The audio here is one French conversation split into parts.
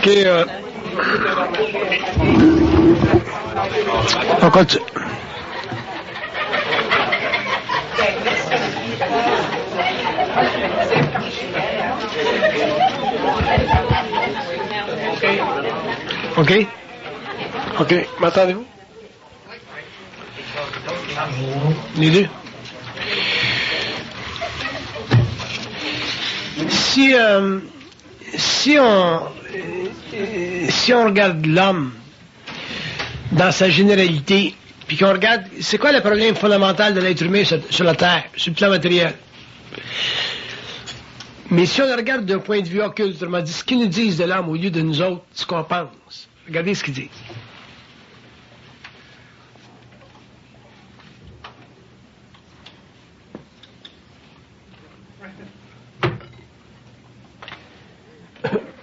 OK. On continue. OK. OK. M'entendez-vous? Les deux? Si on regarde l'homme dans sa généralité, puis qu'on regarde, c'est quoi le problème fondamental de l'être humain sur la Terre, sur le plan matériel? Mais si on le regarde d'un point de vue occulte, autrement dit, ce qu'ils nous disent de l'homme au lieu de nous autres, ce qu'on pense, regardez ce qu'ils disent.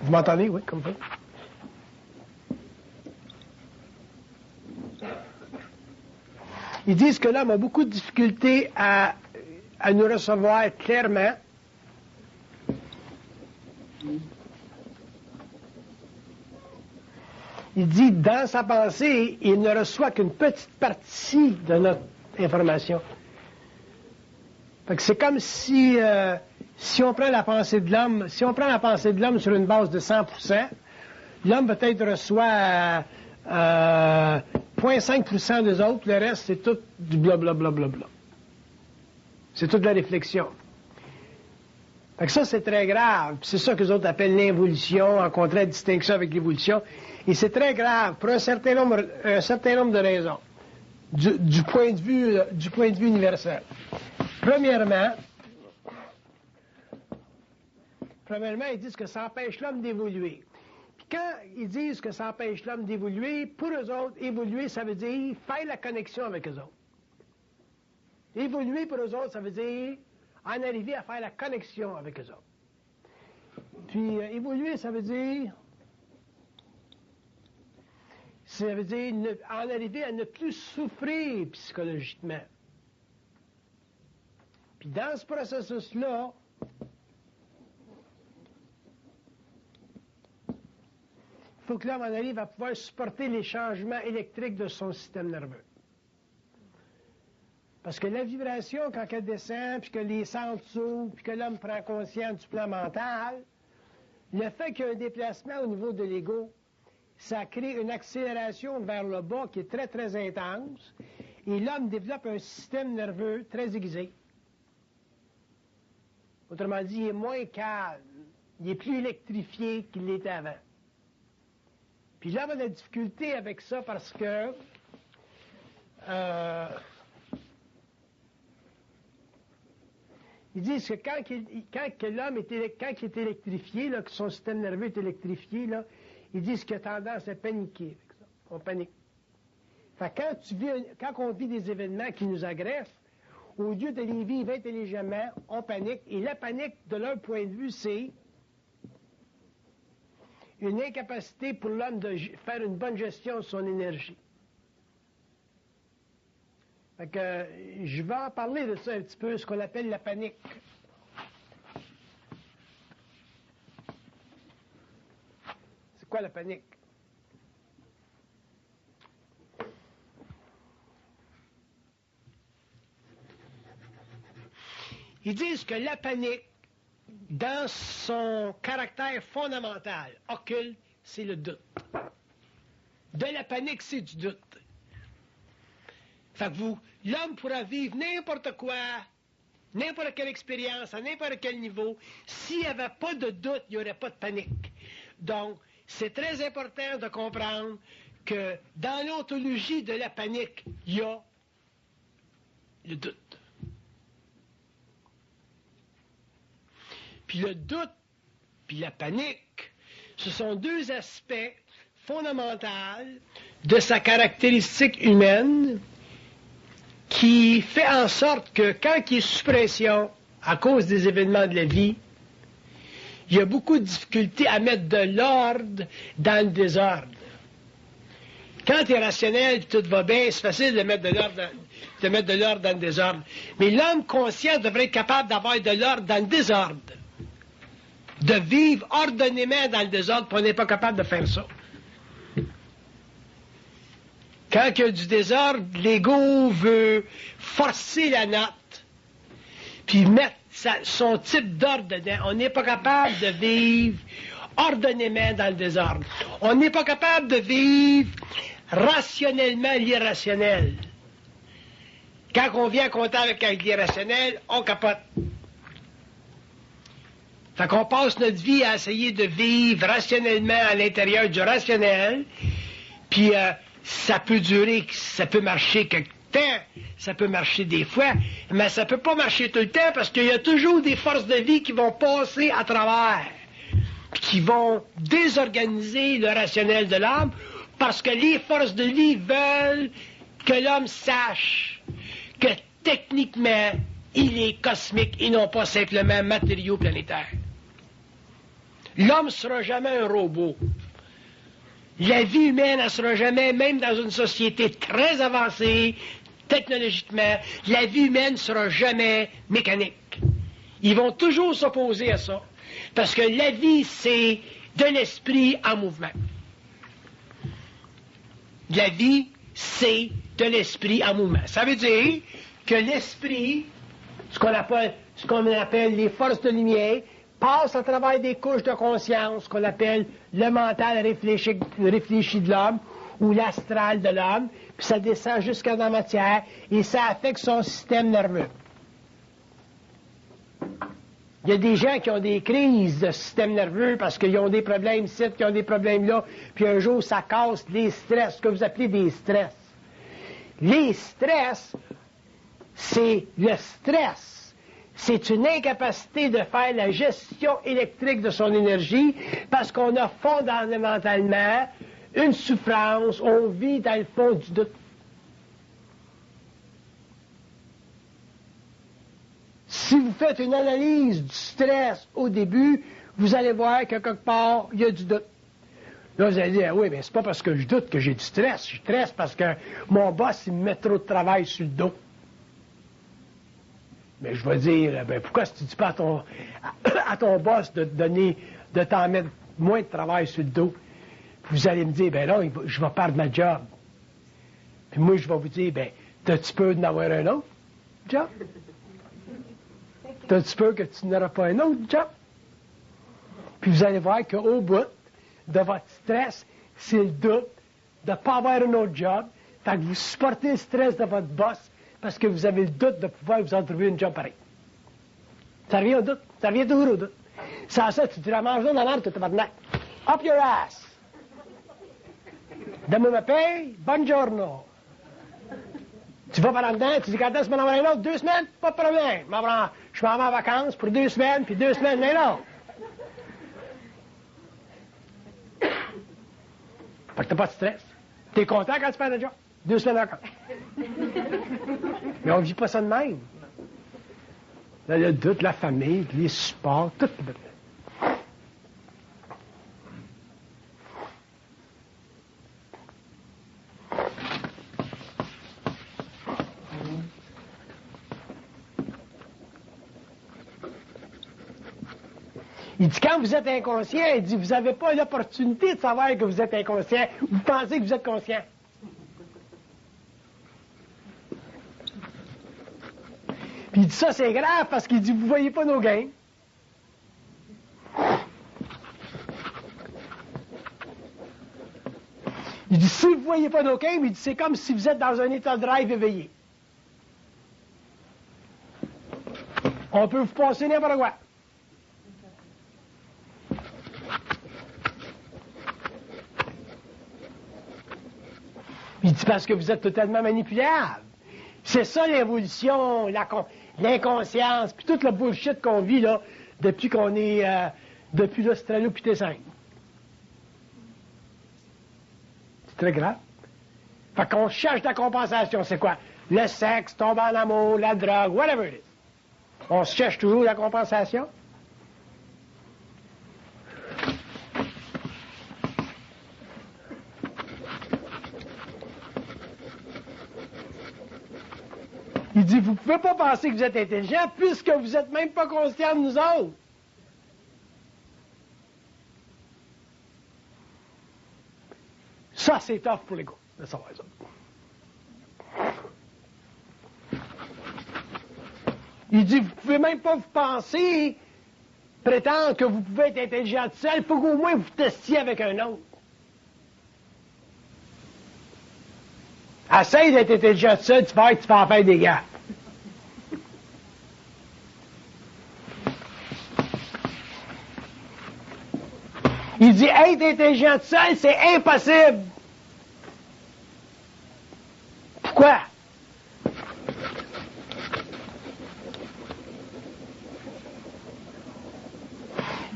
Vous m'entendez, oui, comme ça? Ils disent que l'homme a beaucoup de difficultés à nous recevoir clairement. Il dit, dans sa pensée, il ne reçoit qu'une petite partie de notre information. Fait que c'est comme si on prend la pensée de l'homme, si on prend la pensée de l'homme sur une base de 100%, l'homme peut-être reçoit 0,5% des autres, le reste c'est tout du blablabla. C'est toute la réflexion. Fait que ça c'est très grave, c'est ça que les autres appellent l'involution, en contradistinction avec l'évolution, et c'est très grave pour un certain nombre de raisons, du point de vue universel. Premièrement, ils disent que ça empêche l'homme d'évoluer. Puis quand ils disent que ça empêche l'homme d'évoluer, pour eux autres, évoluer, ça veut dire faire la connexion avec eux autres. Évoluer pour eux autres, ça veut dire en arriver à faire la connexion avec eux autres. Puis évoluer, ça veut dire en arriver à ne plus souffrir psychologiquement. Puis dans ce processus-là, il faut que l'homme en arrive à pouvoir supporter les changements électriques de son système nerveux. Parce que la vibration, quand elle descend, puis que les centres s'ouvrent, puis que l'homme prend conscience du plan mental, le fait qu'il y a un déplacement au niveau de l'ego, ça crée une accélération vers le bas qui est très, très intense, et l'homme développe un système nerveux très aiguisé. Autrement dit, il est moins calme, il est plus électrifié qu'il l'était avant. Puis l'homme a de la difficulté avec ça parce que ils disent que quand l'homme est électrifié, là, que son système nerveux est électrifié, là, ils disent qu'il a tendance à paniquer avec ça. On panique. Fait que quand on vit des événements qui nous agressent, au lieu de les vivre intelligemment, on panique. Et la panique, de leur point de vue, c'est une incapacité pour l'homme de faire une bonne gestion de son énergie. Fait que je vais en parler de ça un petit peu, ce qu'on appelle la panique. C'est quoi la panique? Ils disent que la panique, dans son caractère fondamental, occulte, c'est le doute. De la panique, c'est du doute. Fait que l'homme pourra vivre n'importe quoi, n'importe quelle expérience, à n'importe quel niveau. S'il n'y avait pas de doute, il n'y aurait pas de panique. Donc, c'est très important de comprendre que dans l'ontologie de la panique, il y a le doute. Puis le doute, puis la panique, ce sont deux aspects fondamentaux de sa caractéristique humaine qui fait en sorte que quand il est sous pression, à cause des événements de la vie, il y a beaucoup de difficultés à mettre de l'ordre dans le désordre. Quand tu es rationnel et tout va bien, c'est facile de mettre de l'ordre dans le désordre. Mais l'homme conscient devrait être capable d'avoir de l'ordre dans le désordre. de vivre ordonnément dans le désordre, puis on n'est pas capable de faire ça. Quand il y a du désordre, l'ego veut forcer la note, puis mettre son type d'ordre dedans. On n'est pas capable de vivre ordonnément dans le désordre. On n'est pas capable de vivre rationnellement l'irrationnel. Quand on vient en contact avec l'irrationnel, on capote. Fait qu'on passe notre vie à essayer de vivre rationnellement à l'intérieur du rationnel, puis ça peut durer, ça peut marcher quelque temps, ça peut marcher des fois, mais ça peut pas marcher tout le temps parce qu'il y a toujours des forces de vie qui vont passer à travers, qui vont désorganiser le rationnel de l'homme, parce que les forces de vie veulent que l'homme sache que techniquement, il est cosmique et non pas simplement matériau planétaire. L'homme ne sera jamais un robot. La vie humaine ne sera jamais, même dans une société très avancée, technologiquement, la vie humaine ne sera jamais mécanique. Ils vont toujours s'opposer à ça. Parce que la vie, c'est de l'esprit en mouvement. La vie, c'est de l'esprit en mouvement. Ça veut dire que l'esprit, ce qu'on appelle les forces de lumière, passe à travers des couches de conscience qu'on appelle le mental réfléchi de l'homme ou l'astral de l'homme, puis ça descend jusqu'à la matière et ça affecte son système nerveux. Il y a des gens qui ont des crises de système nerveux parce qu'ils ont des problèmes ici, qu'ils ont des problèmes là, puis un jour ça casse les stress, ce que vous appelez des stress. Les stress, c'est le stress. C'est une incapacité de faire la gestion électrique de son énergie parce qu'on a fondamentalement une souffrance, on vit dans le fond du doute. Si vous faites une analyse du stress au début, vous allez voir que quelque part, il y a du doute. Là, vous allez dire, oui, mais c'est pas parce que je doute que j'ai du stress. Je stresse parce que mon boss, il me met trop de travail sur le dos. Mais je vais dire, ben pourquoi si tu dis pas à ton boss de t'en mettre moins de travail sur le dos? Puis vous allez me dire, ben là, je vais perdre ma job. Puis moi, je vais vous dire, ben, t'as-tu peur d'en avoir un autre job? T'as-tu peur que tu n'auras pas un autre job? Puis vous allez voir qu'au bout de votre stress, c'est le doute de ne pas avoir un autre job. Fait que vous supportez le stress de votre boss parce que vous avez le doute de pouvoir vous en trouver une job pareil. Ça revient au doute. Ça revient toujours au doute. Sans ça, tu te ramasses dans la merde, tu te vas up your ass. Demain me paye, buongiorno. Tu vas par là-dedans, tu dis quand est-ce que je m'en avoir un autre? 2 semaines? Pas de problème. Je m'en vais en vacances pour 2 semaines, puis 2 semaines, mais non. Fait que t'as pas de stress. T'es content quand tu perds le job. 2 semaines de vacances. Mais on vit pas ça de même. Là, le doute, la famille, les supports, tout. Il dit, quand vous êtes inconscient, il dit, vous n'avez pas l'opportunité de savoir que vous êtes inconscient. Vous pensez que vous êtes conscient. Puis il dit, ça, c'est grave, parce qu'il dit, vous ne voyez pas nos gains. Il dit, si vous ne voyez pas nos gains, il dit, c'est comme si vous êtes dans un état de rêve éveillé. On peut vous passer n'importe quoi. Il dit parce que vous êtes totalement manipulable. C'est ça l'évolution, l'inconscience, puis toute la bullshit qu'on vit là, depuis qu'on est, depuis l'Australopithèque. C'est très grave. Fait qu'on cherche la compensation, c'est quoi? Le sexe, tomber en amour, la drogue, whatever it is. On cherche toujours la compensation. Il dit, vous ne pouvez pas penser que vous êtes intelligent puisque vous n'êtes même pas conscient de nous autres. Ça, c'est tough pour les gars de savoir ça. Il dit, vous pouvez même pas vous penser, prétendre que vous pouvez être intelligent tout seul, il faut qu'au moins vous testiez avec un autre. Essaye d'être intelligent tout seul, tu vas en faire des gaffes. Il dit, être intelligent tout seul, c'est impossible. Pourquoi?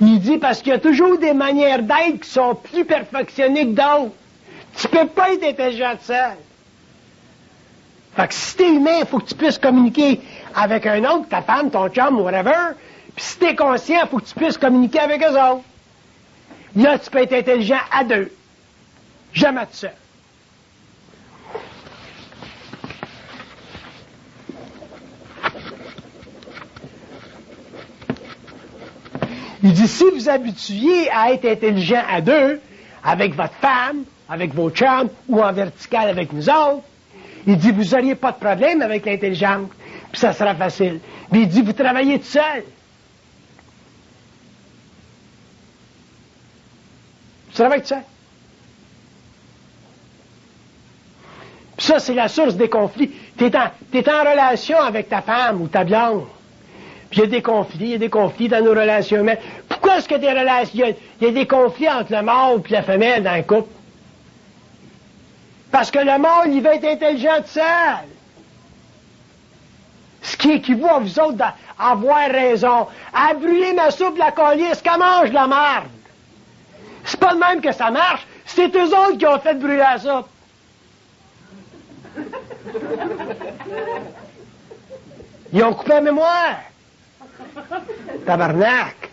Il dit parce qu'il y a toujours des manières d'être qui sont plus perfectionnées que d'autres. Tu peux pas être intelligent tout seul. Fait que si t'es humain, il faut que tu puisses communiquer avec un autre, ta femme, ton chum, whatever. Puis si t'es conscient, il faut que tu puisses communiquer avec eux autres. Là, tu peux être intelligent à deux. Jamais tout seul. Il dit, si vous habituiez à être intelligent à deux, avec votre femme, avec vos chums, ou en vertical avec nous autres, il dit, vous n'auriez pas de problème avec l'intelligence, puis ça sera facile. Mais il dit, vous travaillez tout seul. Tu travailles tout seul. Puis ça, c'est la source des conflits. T'es en relation avec ta femme ou ta blonde. Puis il y a des conflits dans nos relations humaines. Pourquoi est-ce que il y a des conflits entre le mâle et la femelle dans le couple? Parce que le mâle, il veut être intelligent tout seul. Ce qui équivaut à vous autres d'avoir raison. À brûler ma soupe, la colisse, qu'elle mange la merde. C'est pas le même que ça marche. C'est eux autres qui ont fait brûler la soupe. Ils ont coupé la mémoire. Tabarnak.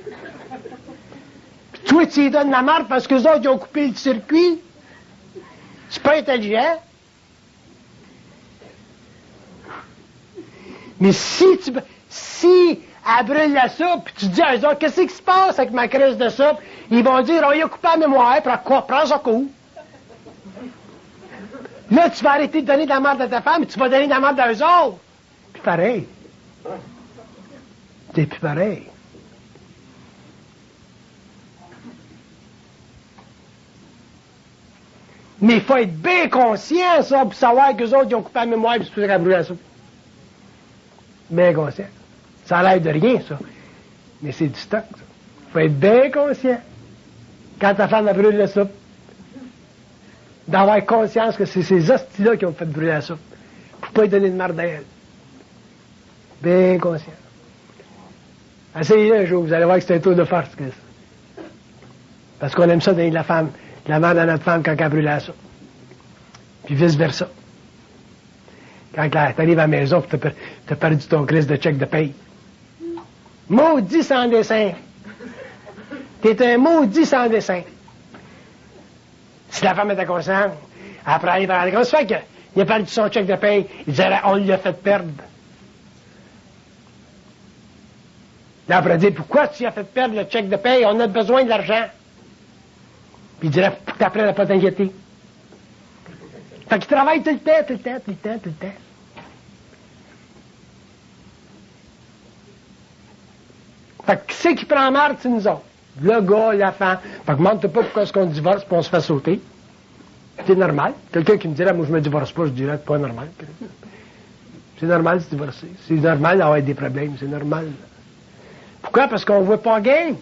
Puis toi, tu lui donnes la marque parce qu'eux autres, ils ont coupé le circuit. C'est pas intelligent. Mais si elle brûle la soupe, puis tu dis à eux autres, qu'est-ce qui se passe avec ma crise de soupe? Ils vont dire, il a coupé la mémoire, prends ça coup. Là, tu vas arrêter de donner de la merde à ta femme, et tu vas donner de la merde à eux autres. Puis pareil. C'est plus pareil. Mais il faut être bien conscient, ça, pour savoir qu'eux autres, ils ont coupé la mémoire, puis c'est pour ça qu'elle brûle la soupe. Bien conscient. Ça a l'air de rien, ça. Mais c'est du stock, ça. Il faut être bien conscient. Quand ta femme a brûlé la soupe, d'avoir conscience que c'est ces hosties-là qui ont fait brûler la soupe. Pour pas lui donner de merde à elle. Bien conscient. Essayez-le un jour, vous allez voir que c'est un tour de force, Chris. Parce qu'on aime ça donner de la merde à notre femme quand elle brûle la soupe. Puis vice-versa. Quand t'arrives à la maison et t'as perdu ton Chris de chèque de paye. Maudit sans dessin. T'es un maudit sans dessin. Si la femme était consciente, après aller vers la grosse fait qu'il a perdu son chèque de paye, il dirait, on lui a fait perdre. Là, après, dire, pourquoi tu as fait perdre le chèque de paye? On a besoin de l'argent. Puis il dirait, pour que tu apprennes à pas t'inquiéter. Fait qu'il travaille tout le temps. Fait que qui c'est qui prend marre, c'est nous autres. Le gars, la femme. Fait que demande-toi pas pourquoi est-ce qu'on divorce puis on se fait sauter. C'est normal. Quelqu'un qui me dirait, moi je me divorce pas, je dirais, c'est pas normal. C'est normal de se divorcer. C'est normal d'avoir des problèmes, c'est normal. Pourquoi? Parce qu'on ne voit pas game.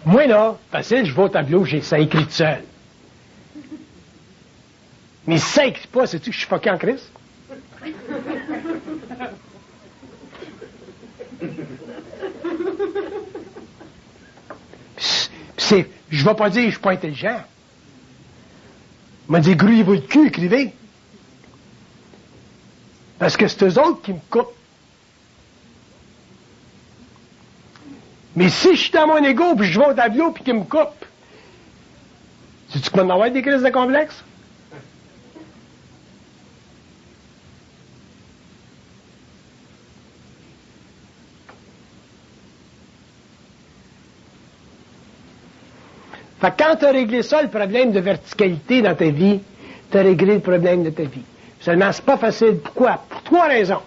Moi, là, facile, je vais au tableau, j'ai ça écrit tout seul. Mais si ça écrit pas, sais-tu que je suis fucké en crise? Je vais pas dire que je suis pas intelligent. Il m'a dit, grouillez-vous le cul, écrivez. Parce que c'est eux autres qui me coupent. Mais si je suis dans mon égo, puis je vais au tableau, puis qu'ils me coupent, sais-tu qu'on va avoir des crises de complexe? Fait que quand tu as réglé ça, le problème de verticalité dans ta vie, tu as réglé le problème de ta vie. Seulement, c'est pas facile. Pourquoi? Pour 3 raisons.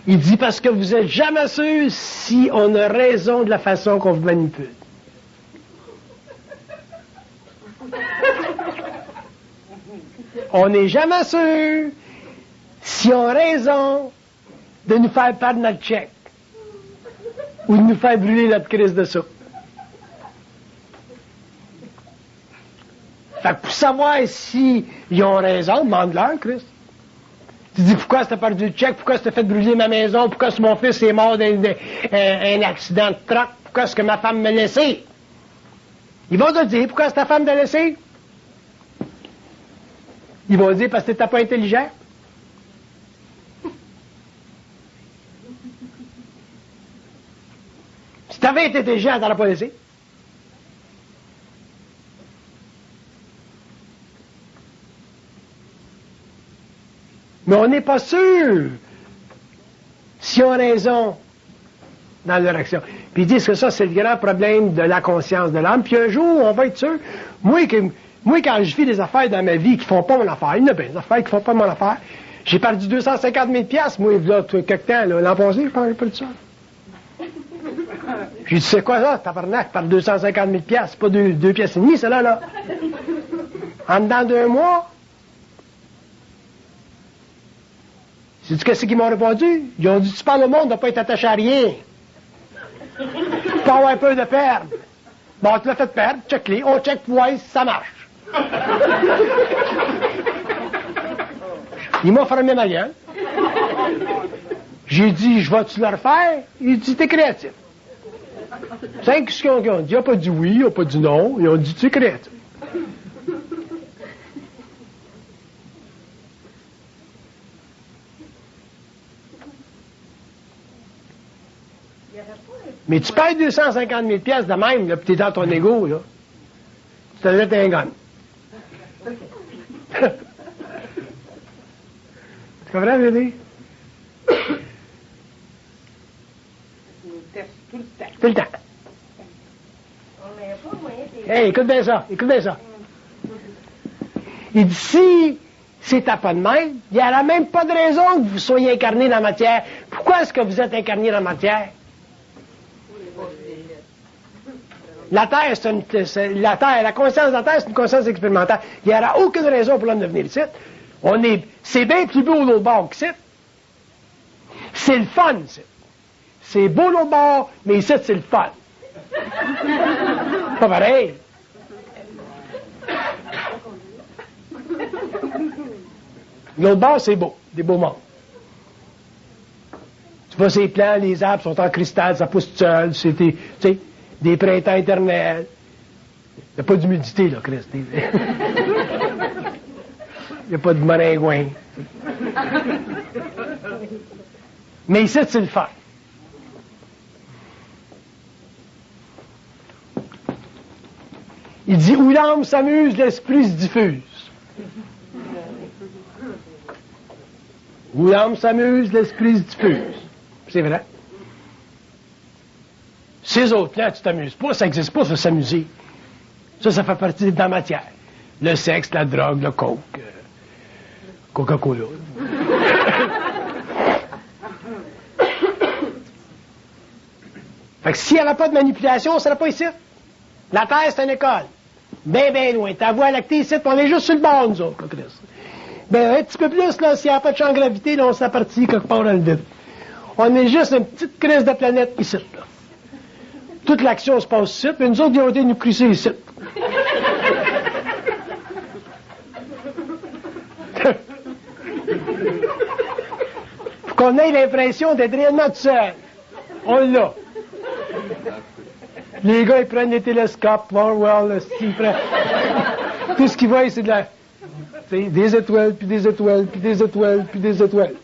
Il dit parce que vous n'êtes jamais sûr si on a raison de la façon qu'on vous manipule. On n'est jamais sûr si on a raison de nous faire perdre notre chèque ou de nous faire brûler notre crise de soupe. Fait que pour savoir si ils ont raison, demande-leur, Christ. Tu dis, pourquoi t'as perdu le chèque? Pourquoi t'as fait brûler ma maison? Pourquoi est-ce que mon fils est mort d'un accident de truck? Pourquoi est-ce que ma femme m'a laissé? Ils vont te dire, pourquoi est-ce que ta femme t'a laissé? Ils vont dire, parce que t'étais pas intelligent. Si t'avais été intelligent, t'en as pas laissé. Mais on n'est pas sûr s'ils ont raison dans leur action. Puis ils disent que ça, c'est le grand problème de la conscience de l'âme. Puis un jour, on va être sûr. Moi, quand je vis des affaires dans ma vie qui font pas mon affaire, il y en a bien des affaires qui font pas mon affaire. J'ai perdu 250 000 $, moi, là, quelque temps, l'an passé, je parlais pas de ça. J'ai dit, c'est quoi ça, tabarnak, par 250 000 $? C'est pas 2 pièces et demie, celle-là, là. En dedans d'1 mois. Sais-tu qu'est-ce qu'ils m'ont répondu? Ils ont dit, tu parles au monde, ne pas être attaché à rien. Tu peux avoir un peu de perdre. Bon, tu l'as fait perdre, check-les, on check pour voir si ça marche. Il m'a fermé ma gueule. J'ai dit, je vais-tu le refaire? Il dit, t'es créatif. C'est ce qu'ils ont dit. Ils n'ont pas dit oui, ils n'ont pas dit non. Ils ont dit, tu es créatif. Mais tu payes 250 000 $ de même, là, puis t'es dans ton égo, là. Tu te jettes un gun. Tu comprends, Julie? Tout le temps. Hey, écoute bien ça, écoute bien ça. Il dit, si c'était pas de même, il n'y aurait même pas de raison que vous soyez incarné dans la matière. Pourquoi est-ce que vous êtes incarné dans la matière? La Terre, la conscience de la Terre, c'est une conscience expérimentale. Il n'y aura aucune raison pour l'homme de venir ici. C'est bien plus beau l'autre bord qu'ici. C'est le fun, ici. C'est beau l'autre bord, mais ici, c'est le fun. Pas pareil. L'autre bord, c'est beau. Des beaux mondes. Tu vois ces plants, les arbres sont en cristal, ça pousse tout seul. C'est des printemps éternels. Il n'y a pas d'humidité, là, Christ. Il n'y a pas de maringouin. Mais ici, c'est le fun. Il dit, où l'âme s'amuse, l'esprit se diffuse. Où l'âme s'amuse, l'esprit se diffuse. C'est vrai. Ces autres-là, tu t'amuses pas, ça n'existe pas, ça s'amuser. Ça fait partie de la matière. Le sexe, la drogue, le coke, Coca-Cola. Fait que s'il n'y avait pas de manipulation, on ne serait pas ici. La Terre, c'est une école. Ben loin. Ta voie lactée ici, on est juste sur le bord, nous autres, Chris. Ben, un petit peu plus, là, s'il n'y a pas de champ de gravité, là, on s'est parti quelque part dans le vide. On est juste une petite crise de planète ici, là. Toute l'action se passe ici, puis nous autres, ils ont été nous crisser ici. Faut qu'on ait l'impression d'être réellement tout seul. On l'a. Les gars, ils prennent les télescopes, ils prennent... Tout ce qu'ils voient, c'est de la... des étoiles, puis des étoiles, puis des étoiles, puis des étoiles.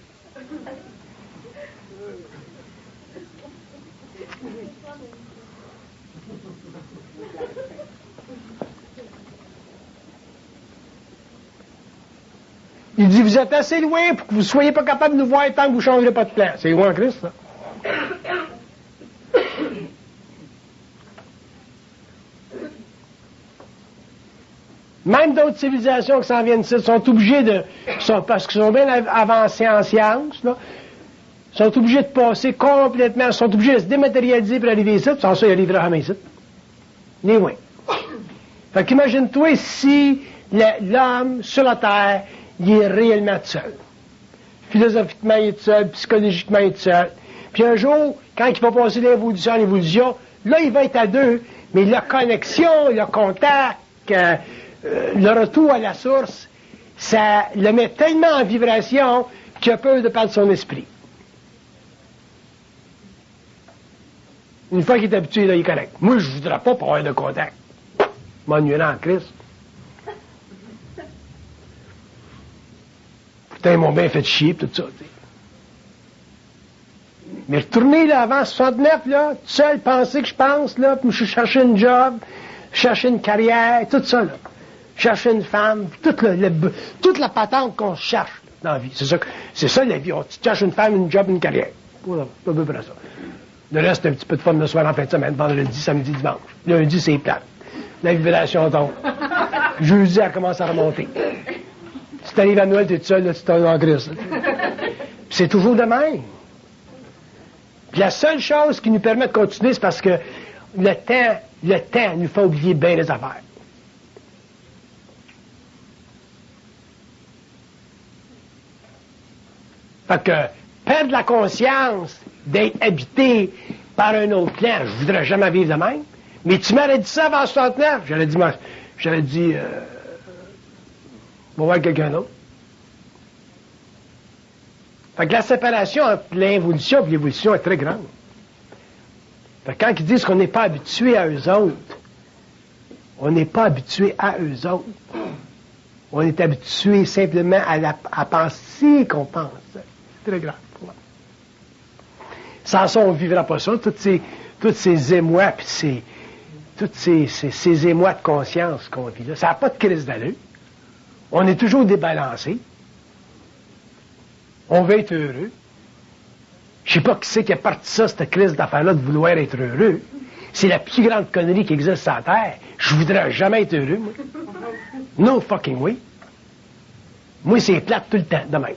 Il dit, vous êtes assez loin pour que vous ne soyez pas capable de nous voir tant que vous ne changerez pas de plan. C'est loin en Christ, ça. Même d'autres civilisations qui s'en viennent ici sont obligées parce qu'ils sont bien avancés en sciences, là, sont obligés de passer complètement, sont obligés de se dématérialiser pour arriver ici, sans ça, ils arriveraient jamais ici. Ni loin. Fait qu'imagine-toi si l'homme sur la Terre, il est réellement tout seul. Philosophiquement, il est tout seul, psychologiquement, il est tout seul. Puis un jour, quand il va passer d'évolution en évolution, là, il va être à deux, mais la connexion, le contact, le retour à la source, ça le met tellement en vibration qu'il a peur de perdre son esprit. Une fois qu'il est habitué, là, il est correct. Moi, je ne voudrais pas avoir de contact. M'ennuyer en Christ. Putain, ils m'ont bien fait chier, tout ça, t'sais. Mais retourner, là, avant 69, là, tout seul, penser que je pense, là, puis je cherchais une job, chercher une carrière, tout ça, là. Chercher une femme, toute la patente qu'on cherche dans la vie. C'est ça la vie. Tu cherches une femme, une job, une carrière. Voilà, c'est à peu près ça. Le reste, un petit peu de fun le soir en fin de semaine, vendredi, samedi, dimanche. Lundi, c'est plate. La vibration tombe. Jeudi, elle commence à remonter. Si tu arrives à Noël, tu es tout seul, là, tu t'en en grise. C'est toujours de même. Puis la seule chose qui nous permet de continuer, c'est parce que le temps nous fait oublier bien les affaires. Fait que perdre la conscience d'être habité par un autre plan, je voudrais jamais vivre de même. Mais tu m'aurais dit ça avant 69, j'aurais dit, on va voir quelqu'un d'autre. Fait que la séparation entre l'involution et l'évolution est très grande. Fait que quand ils disent qu'on n'est pas habitué à eux autres, on n'est pas habitué à eux autres. On est habitué simplement à penser qu'on pense. C'est très grave. Sans ça, on ne vivra pas ça. Toutes ces émois, puis toutes ces émois de conscience qu'on vit là, ça n'a pas de crise d'allure. On est toujours débalancé. On veut être heureux. Je sais pas qui c'est qui a parti ça, cette crise d'affaires-là, de vouloir être heureux. C'est la plus grande connerie qui existe sur la Terre. Je voudrais jamais être heureux, moi. No fucking way. Moi, c'est plate tout le temps, de même.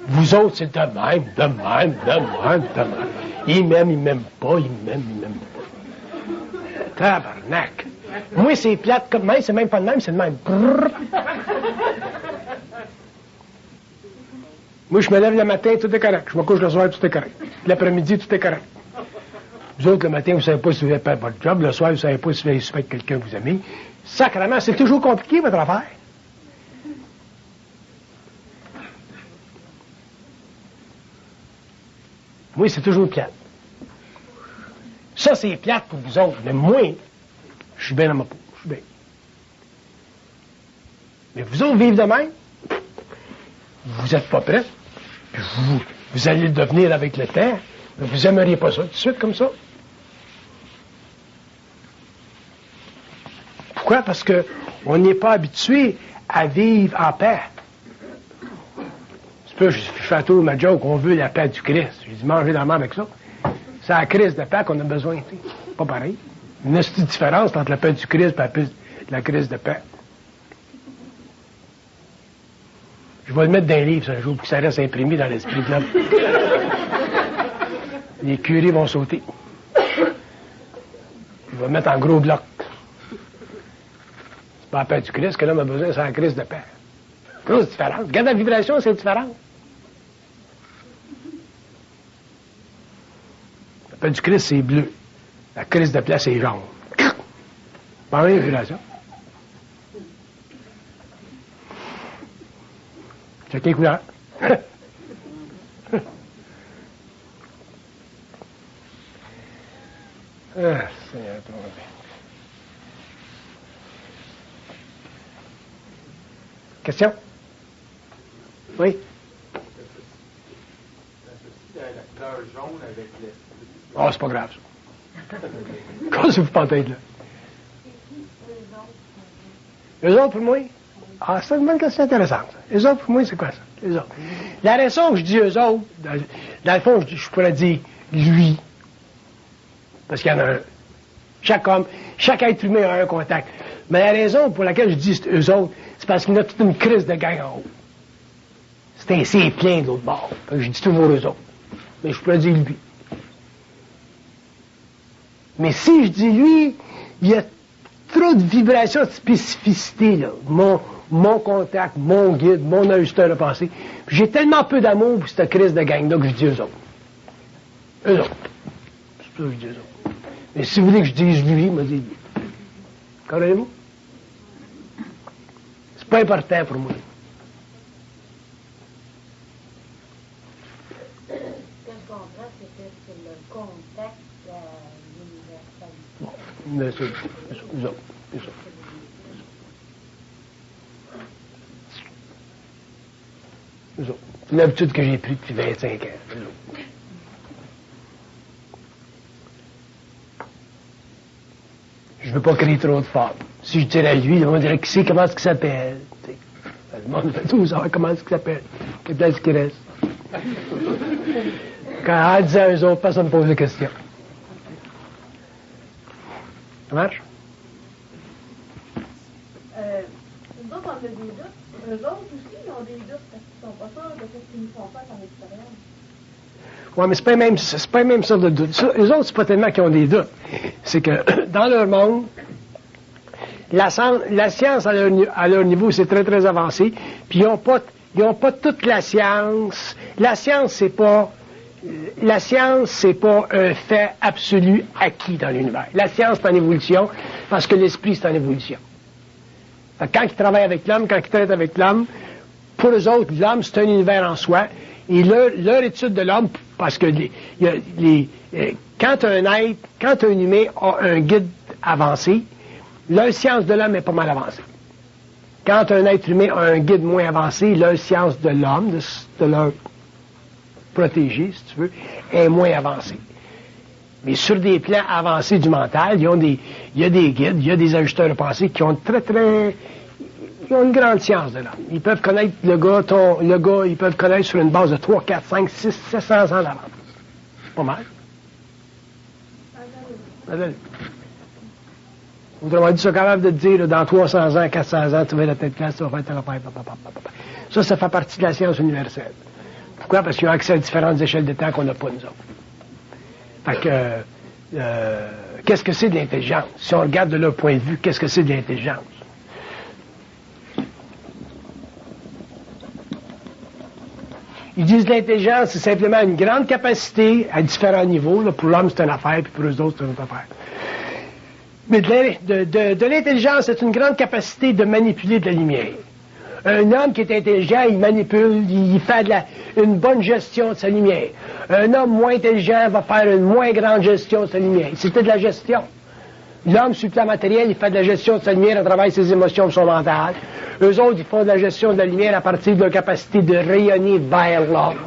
Vous autres, c'est de même, de même, de même, de même. Il m'aime pas, il m'aime pas. Tabarnak. Moi, c'est plate comme même, c'est même pas de même, c'est de même. Brrr. Moi, je me lève le matin, tout est correct. Je me couche le soir, tout est correct. L'après-midi, tout est correct. Vous autres, le matin, vous ne savez pas si vous avez pas votre job. Le soir, vous ne savez pas si vous avez souffert quelqu'un que vous aimez. Sacrément, c'est toujours compliqué, votre affaire. Moi, c'est toujours plate. Ça, c'est plate pour vous autres. Mais moi, je suis bien dans ma peau. Je suis bien. Mais vous autres, vivre de même, vous n'êtes pas prêts. Puis vous allez le devenir avec le temps. Mais vous n'aimeriez pas ça tout de suite comme ça. Pourquoi? Parce qu'on n'est pas habitué à vivre en paix. C'est pas, je fais tout ma joke, on veut la paix du Christ. J'ai dit, manger dans la main avec ça. C'est la crise de paix qu'on a besoin. T'sais. Pas pareil. Il y a une petite différence entre la paix du Christ et la crise de paix. Je vais le mettre dans un livre, un jour, pour que ça reste imprimé dans l'esprit de l'homme. Les curés vont sauter. Je vais le mettre en gros bloc. C'est pas la paix du Christ que l'homme a besoin, c'est la crise de paix. Grosse différence. Regarde la vibration, c'est différent. La paix du Christ, c'est bleu. La crise de paix, c'est jaune. Pas la vibration. Chacun couleur. Ah, Seigneur, ton Dieu. Question? Oui? La couleur jaune avec le... Oh, c'est pas grave, ça. Qu'est-ce que vous pensez là? Eux autres, pour moi? Ah, c'est une bonne question intéressante. Les autres, pour moi, c'est quoi ça? Les autres. La raison que je dis eux autres, dans le fond, je pourrais dire lui. Parce qu'il y en a un. Chaque homme, chaque être humain a un contact. Mais la raison pour laquelle je dis eux autres, c'est parce qu'il y a toute une crise de gang en haut. C'est assez plein de l'autre bord. Fait que je dis toujours eux autres. Mais je pourrais dire lui. Mais si je dis lui, il y a trop de vibrations de spécificité, là. Mon contact, mon guide, mon ajusteur de pensée. J'ai tellement peu d'amour pour cette crise de gang-là que je dis eux autres. Eux autres. C'est ça que je dis eux autres. Mais si vous voulez que je dise lui, me dites lui. Comprenez-vous? C'est pas important pour moi. Ce que je comprends, c'est que c'est le contact universel. Mais c'est eux autres. C'est ça. Eux autres. C'est l'habitude que j'ai prise depuis 25 ans. Eux autres. Je veux pas crier trop de fort. Si je dirais à lui, on dirait qui c'est, comment est-ce qu'il s'appelle. T'sais. Le monde fait tout savoir comment est-ce qu'il s'appelle. Quelle place qu'il reste. Quand en disant eux autres, personne ne pose de questions. Ça marche? Nous autres, on a des doutes. Eux autres aussi, ils ont des doutes parce qu'ils sont pas sûrs de ce qu'ils ne font pas par l'expérience. Oui, mais c'est pas même sorte de doute. Ça, eux autres, c'est pas tellement qu'ils ont des doutes. C'est que, dans leur monde, la science à leur niveau, c'est très, très avancé. Puis ils ont pas toute la science. La science, c'est pas un fait absolu acquis dans l'univers. La science, c'est en évolution, parce que l'esprit, c'est en évolution. Fait que quand ils travaillent avec l'homme, quand ils traitent avec l'homme, pour eux autres, l'homme, c'est un univers en soi. Et leur étude de l'homme, parce que quand un humain a un guide avancé, leur science de l'homme est pas mal avancée. Quand un être humain a un guide moins avancé, leur science de l'homme, de leur protéger, si tu veux, est moins avancée. Mais sur des plans avancés du mental, il y a des guides, il y a des ajusteurs de pensée qui ont ils ont une grande science de l'homme. Ils peuvent connaître le gars, ils peuvent connaître sur une base de 3, 4, 5, 6, 700 ans d'avance. Pas mal. Autrement dit, ils sont capables de te dire, là, dans 300 ans, 400 ans, tu vas être à telle place, tu vas faire telle affaire, Ça fait partie de la science universelle. Pourquoi? Parce qu'ils ont accès à différentes échelles de temps qu'on n'a pas, nous autres. Fait que, qu'est-ce que c'est de l'intelligence? Si on regarde de leur point de vue, qu'est-ce que c'est de l'intelligence? Ils disent que l'intelligence, c'est simplement une grande capacité à différents niveaux. Là, pour l'homme, c'est une affaire, puis pour eux autres, c'est une autre affaire. Mais de l'intelligence, c'est une grande capacité de manipuler de la lumière. Un homme qui est intelligent, il manipule, il fait une bonne gestion de sa lumière. Un homme moins intelligent va faire une moins grande gestion de sa lumière. C'était de la gestion. L'homme, sur le plan matériel, il fait de la gestion de sa lumière à travers ses émotions et son mental. Eux autres, ils font de la gestion de la lumière à partir de leur capacité de rayonner vers l'homme,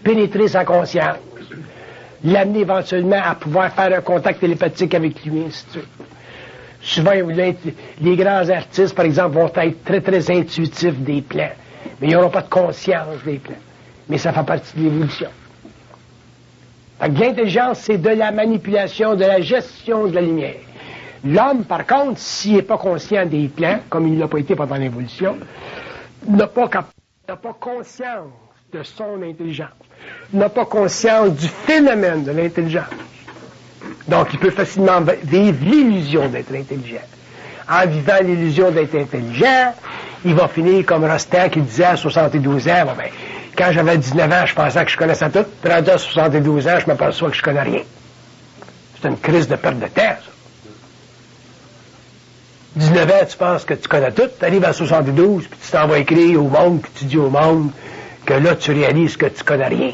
pénétrer sa conscience, l'amener éventuellement à pouvoir faire un contact télépathique avec lui, ainsi de suite. Souvent, les grands artistes, par exemple, vont être très, très intuitifs des plans, mais ils n'auront pas de conscience des plans. Mais ça fait partie de l'évolution. Fait que l'intelligence, c'est de la manipulation, de la gestion de la lumière. L'homme, par contre, s'il n'est pas conscient des plans, comme il ne l'a pas été pendant l'évolution, n'a pas conscience de son intelligence, n'a pas conscience du phénomène de l'intelligence. Donc, il peut facilement vivre l'illusion d'être intelligent. En vivant l'illusion d'être intelligent, il va finir comme Rostand qui disait à 72 ans, bon, ben, quand j'avais 19 ans, je pensais que je connaissais tout, puis rendu à 72 ans, je m'aperçois que je connais rien. C'est une crise de perte de temps, ça. 19 ans, tu penses que tu connais tout, tu arrives à 72, puis tu t'en vas écrire au monde, puis tu dis au monde que là, tu réalises que tu connais rien.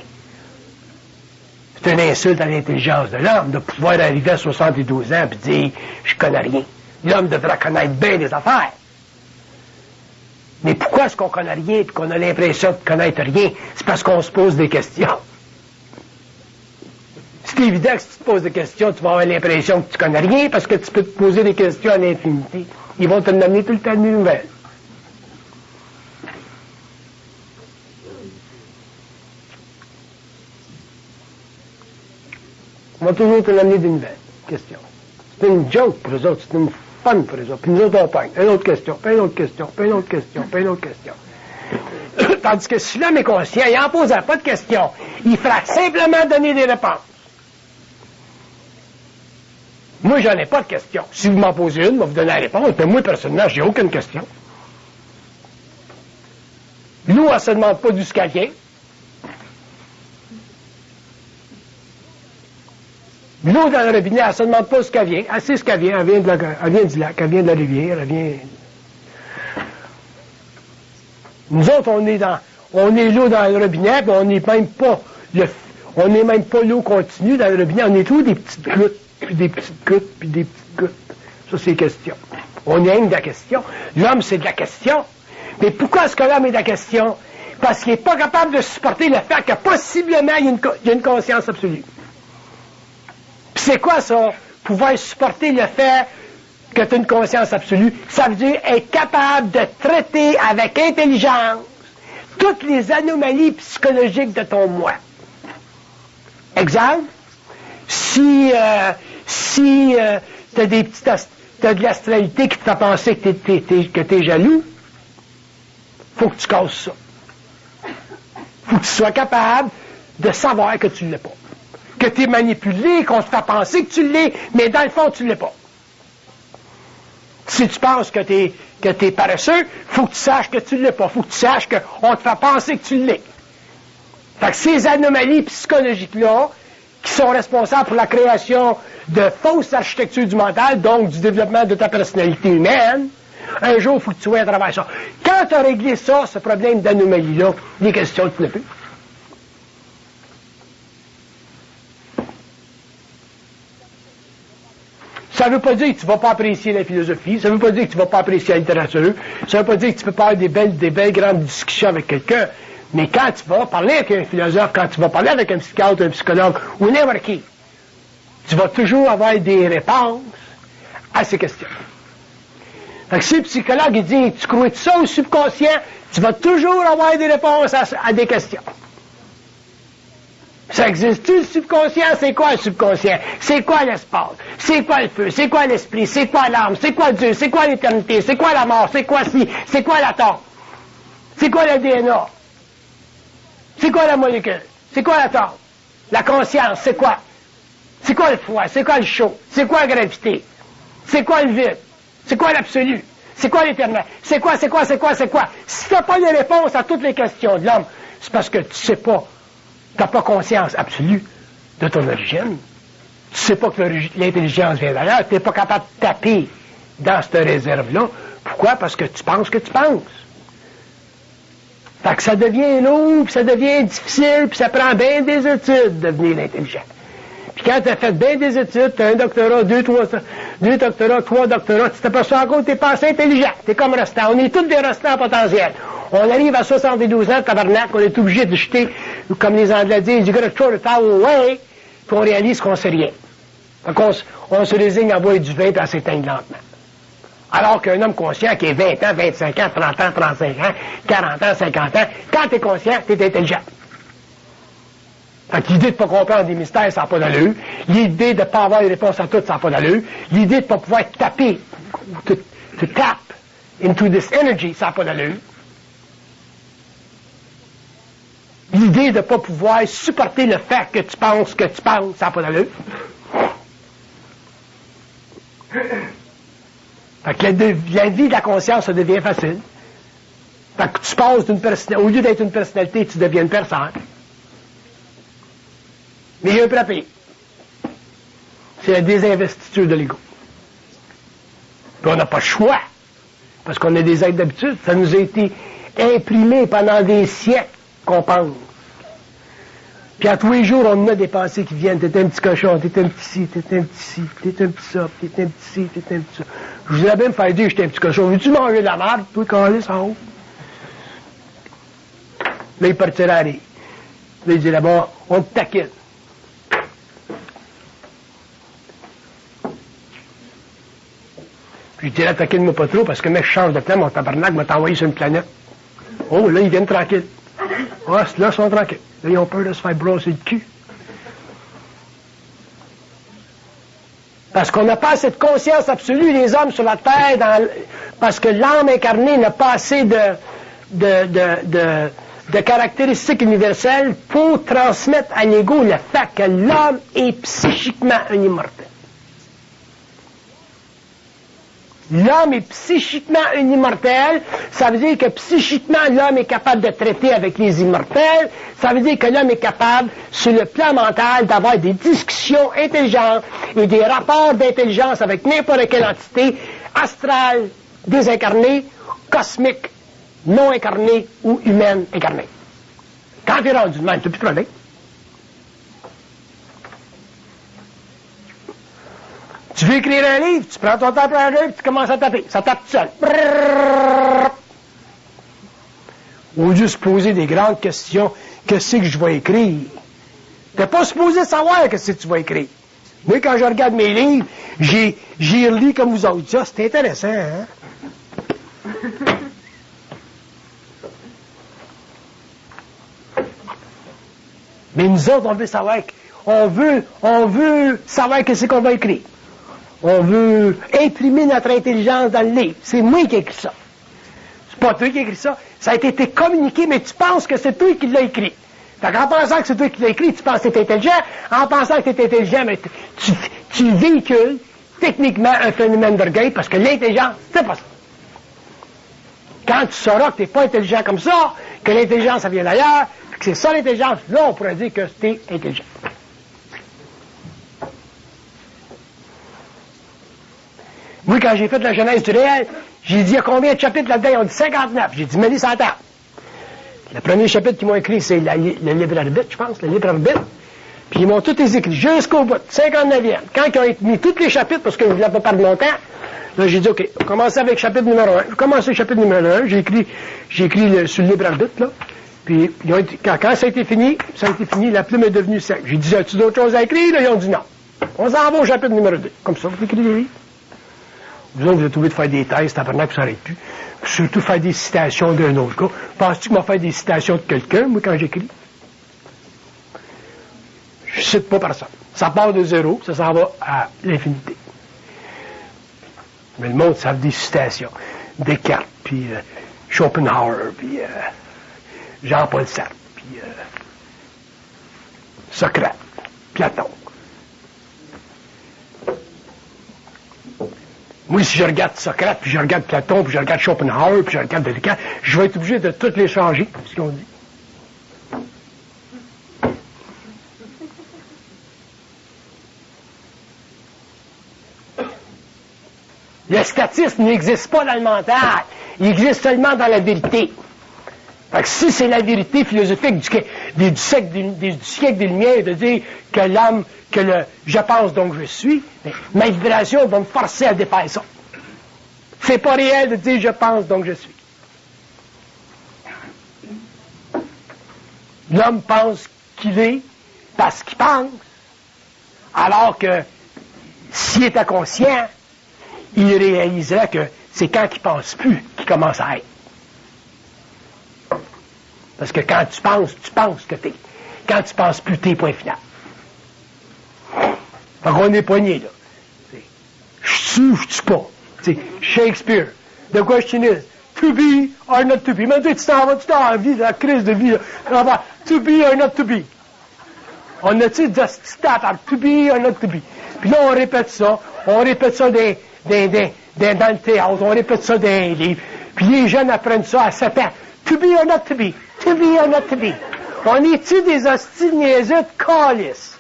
C'est une insulte à l'intelligence de l'homme de pouvoir arriver à 72 ans et dire « je connais rien ». L'homme devrait connaître bien les affaires. Mais pourquoi est-ce qu'on connaît rien et qu'on a l'impression de connaître rien? C'est parce qu'on se pose des questions. C'est évident que si tu te poses des questions, tu vas avoir l'impression que tu connais rien parce que tu peux te poser des questions à l'infinité. Ils vont te nommer tout le temps de nouvelles. On va toujours te l'amener des nouvelles questions. C'est une joke pour eux autres, c'est une fun pour eux autres. Puis nous autres, on pogne. Une autre question, puis une autre question, puis une autre question, puis une autre question. Tandis que si l'homme est conscient, il n'en posera pas de questions. Il fera simplement donner des réponses. Moi, j'en ai pas de questions. Si vous m'en posez une, je vais vous donner la réponse. Mais moi, personnellement, j'ai aucune question. L'eau, elle ne se demande pas d'où ce qu'elle vient. L'eau dans le robinet, elle ne se demande pas ce qu'elle vient. Elle sait ce qu'elle vient. Elle vient du lac, elle vient de la rivière, elle vient... Nous autres, on est l'eau dans le robinet, puis on n'est même pas l'eau continue dans le robinet. On est tous des petites gouttes, puis des petites gouttes, puis des petites gouttes. Ça, c'est question. On est de la question. L'homme, c'est de la question. Mais pourquoi est-ce que l'homme est de la question? Parce qu'il n'est pas capable de supporter le fait que possiblement il y a une conscience absolue. Puis c'est quoi ça? Pouvoir supporter le fait que tu as une conscience absolue, ça veut dire être capable de traiter avec intelligence toutes les anomalies psychologiques de ton moi. Exemple, si t'as de l'astralité qui te fait penser que t'es jaloux, faut que tu casses ça. Faut que tu sois capable de savoir que tu ne l'es pas. Que tu es manipulé, qu'on te fait penser que tu l'es, mais dans le fond, tu ne l'es pas. Si tu penses que tu es paresseux, faut que tu saches que tu ne l'es pas. Faut que tu saches qu'on te fait penser que tu l'es. Fait que ces anomalies psychologiques-là, qui sont responsables pour la création de fausses architectures du mental, donc du développement de ta personnalité humaine, un jour, il faut que tu vois à travers ça. Quand tu as réglé ça, ce problème d'anomalie-là, les questions ne te plus. Ça ne veut pas dire que tu ne vas pas apprécier la philosophie, ça ne veut pas dire que tu ne vas pas apprécier la littérature, ça ne veut pas dire que tu peux pas avoir des belles grandes discussions avec quelqu'un, mais quand tu vas parler avec un philosophe, quand tu vas parler avec un psychiatre, un psychologue, ou n'importe qui, tu vas toujours avoir des réponses à ces questions. Fait que si le psychologue il dit, tu crois de ça au subconscient, tu vas toujours avoir des réponses à des questions. Ça existe-tu le subconscient? C'est quoi le subconscient? C'est quoi l'espace? C'est quoi le feu? C'est quoi l'esprit? C'est quoi l'âme? C'est quoi Dieu? C'est quoi l'éternité? C'est quoi la mort? C'est quoi ci? C'est quoi l'atome? C'est quoi le DNA? C'est quoi la molécule? C'est quoi l'atome? La conscience, c'est quoi? C'est quoi le froid? C'est quoi le chaud? C'est quoi la gravité? C'est quoi le vide? C'est quoi l'absolu? C'est quoi l'éternel? C'est quoi? Si tu n'as pas de réponse à toutes les questions de l'homme, c'est parce que tu sais pas. Tu n'as pas conscience absolue de ton origine. Tu sais pas que l'intelligence vient d'ailleurs. Tu n'es pas capable de taper dans cette réserve-là. Pourquoi? Parce que tu penses que tu penses. Fait que ça devient lourd, puis ça devient difficile, puis ça prend bien des études de devenir intelligent. Puis quand tu as fait bien des études, tu as un doctorat, deux doctorats, 3 doctorats, tu t'aperçois encore que tu n'es pas assez intelligent. Tu es comme restant. On est tous des restants potentiels. On arrive à 72 ans, tabarnak, on est obligé de jeter, comme les Anglais disent, you gotta throw the towel away, puis on réalise qu'on ne sait rien. Donc on se résigne à boire du vin et à s'éteindre lentement. Alors qu'un homme conscient qui est 20 ans, 25 ans, 30 ans, 35 ans, 40 ans, 50 ans, quand tu es conscient, tu es intelligent. Fait que l'idée de ne pas comprendre des mystères, ça n'a pas d'allure. L'idée de ne pas avoir les réponses à tout, ça n'a pas d'allure. L'idée de ne pas pouvoir taper, to tap into this energy, ça n'a pas d'allure. L'idée de ne pas pouvoir supporter le fait que tu penses, ça n'a pas d'allure. Fait que la vie de la conscience, ça devient facile. Fait que tu passes au lieu d'être une personnalité, tu deviens une personne. Mais il y a un prix à payer. C'est la désinvestiture de l'ego. Puis on n'a pas le choix. Parce qu'on a des actes d'habitude. Ça nous a été imprimé pendant des siècles qu'on pense. Puis à tous les jours, on a des pensées qui viennent. T'es un petit cochon, t'es un petit ci, t'es un petit ci, t'es un petit ça, t'es un petit ci, t'es un petit ça. Je voudrais bien me faire dire que j'étais un petit cochon. Veux-tu manger de la merde? Tu peux caler ça en haut. Là, il partirait à rire. Là, il dit là-bas, on te taquine. Puis il dit là, taquine-moi pas trop, parce que mec, je change de plan, mon tabarnak m'a envoyé sur une planète. Oh, là, ils viennent tranquilles. Ah, là, ils sont tranquilles. Là, ils ont peur de se faire brosser le cul. Parce qu'on n'a pas assez de conscience absolue, les hommes sur la terre, parce que l'âme incarnée n'a pas assez de caractéristiques universelles pour transmettre à l'ego le fait que l'homme est psychiquement un immortel. L'homme est psychiquement un immortel, ça veut dire que psychiquement l'homme est capable de traiter avec les immortels, ça veut dire que l'homme est capable, sur le plan mental, d'avoir des discussions intelligentes et des rapports d'intelligence avec n'importe quelle entité astrale, désincarnée, cosmique, non incarnée ou humaine incarnée. Quand tu es rendu de même, tu n'as plus de problème. Tu veux écrire un livre, tu prends ton temps pour un livre, tu commences à taper. Ça tape tout seul. Au lieu de se poser des grandes questions, qu'est-ce que je vais écrire? Tu n'es pas supposé savoir qu'est-ce que tu vas écrire. Moi, quand je regarde mes livres, j'y relis comme vous autres. Ça, c'est intéressant, hein? Mais nous autres, on veut savoir qu'est-ce qu'on va écrire. On veut imprimer notre intelligence dans le livre. C'est moi qui ai écrit ça. C'est pas toi qui as écrit ça. Ça a été communiqué, mais tu penses que c'est toi qui l'as écrit. Fait qu'en pensant que c'est toi qui l'as écrit, tu penses que tu es intelligent. En pensant que tu es intelligent, mais tu véhicules techniquement un phénomène d'orgueil parce que l'intelligence, c'est pas ça. Quand tu sauras que tu n'es pas intelligent comme ça, que l'intelligence, ça vient d'ailleurs, que c'est ça l'intelligence, là, on pourrait dire que tu es intelligent. Moi, quand j'ai fait la genèse du réel, j'ai dit, il y a combien de chapitres là-dedans? Ils ont dit 59. J'ai dit, mets-les sur la table. Le premier chapitre qu'ils m'ont écrit, c'est le libre arbitre, je pense, le libre arbitre. Puis ils m'ont tous écrit jusqu'au bout, 59e. Quand ils ont mis tous les chapitres, parce que je ne voulais pas perdre mon temps, là, j'ai dit, OK, on commence avec chapitre numéro 1. Je commence avec chapitre numéro 1. J'ai écrit sur le libre arbitre, là. Puis, quand ça a été fini, la plume est devenue sec. J'ai dit, as-tu d'autres choses à écrire? Là, ils ont dit non. On s'en va au chapitre numéro 2. Comme ça, vous écrivez des livres. Vous autres, vous êtes obligés de faire des thèses, tabarnak, ça n'arrête plus. Puis surtout faire des citations d'un autre gars. Penses-tu que je vais faire des citations de quelqu'un, moi, quand j'écris? Je cite pas personne. Ça part de zéro, ça s'en va à l'infinité. Mais le monde, ça fait des citations. Descartes, puis Schopenhauer, puis Jean-Paul Sartre, puis Socrate, Platon. Moi, si je regarde Socrate, puis je regarde Platon, puis je regarde Schopenhauer, puis je regarde Descartes, je vais être obligé de toutes les changer, ce qu'on dit. Le statisme n'existe pas dans le mental. Il existe seulement dans la vérité. Fait que si c'est la vérité philosophique du siècle des Lumières de dire que l'âme, je pense donc je suis, ma vibration va me forcer à défaire ça. C'est pas réel de dire je pense donc je suis. L'homme pense qu'il est parce qu'il pense, alors que s'il était conscient, il réaliserait que c'est quand il pense plus qu'il commence à être. Parce que quand tu penses que t'es. Quand tu penses plus, t'es point final. Fait qu'on est poigné, là. Je suis ou je suis pas. C'est Shakespeare. The question is, to be or not to be. Mais tu t'en vas, tu t'en vas, la crise de vie, là. To be or not to be. On a-tu just stop at to be or not to be. Puis là, on répète ça dans le théâtre, on répète ça dans les livres. Puis les jeunes apprennent ça à 7 ans. To be or not to be. To be or not to be. On est-tu des hosties niaiseux de calices?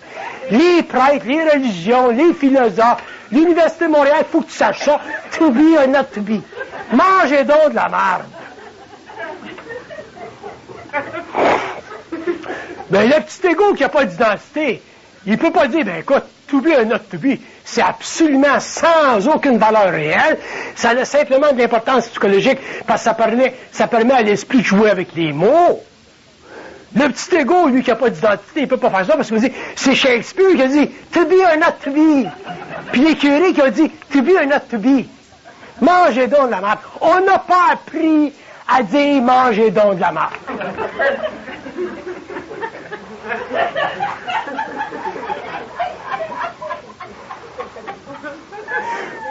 Les prêtres, les religions, les philosophes, l'Université de Montréal, il faut que tu saches ça. To be or not to be. Mangez donc de la merde. Ben, le petit égo qui n'a pas d'identité, il peut pas dire, ben écoute, to be or not to be, c'est absolument sans aucune valeur réelle. Ça a simplement de l'importance psychologique parce que ça permet à l'esprit de jouer avec les mots. Le petit égo, lui, qui n'a pas d'identité, il peut pas faire ça parce qu'il dit, c'est Shakespeare qui a dit, to be or not to be. Puis les curés qui ont dit, to be or not to be. Mangez donc de la marde. On n'a pas appris à dire, mangez donc de la marde.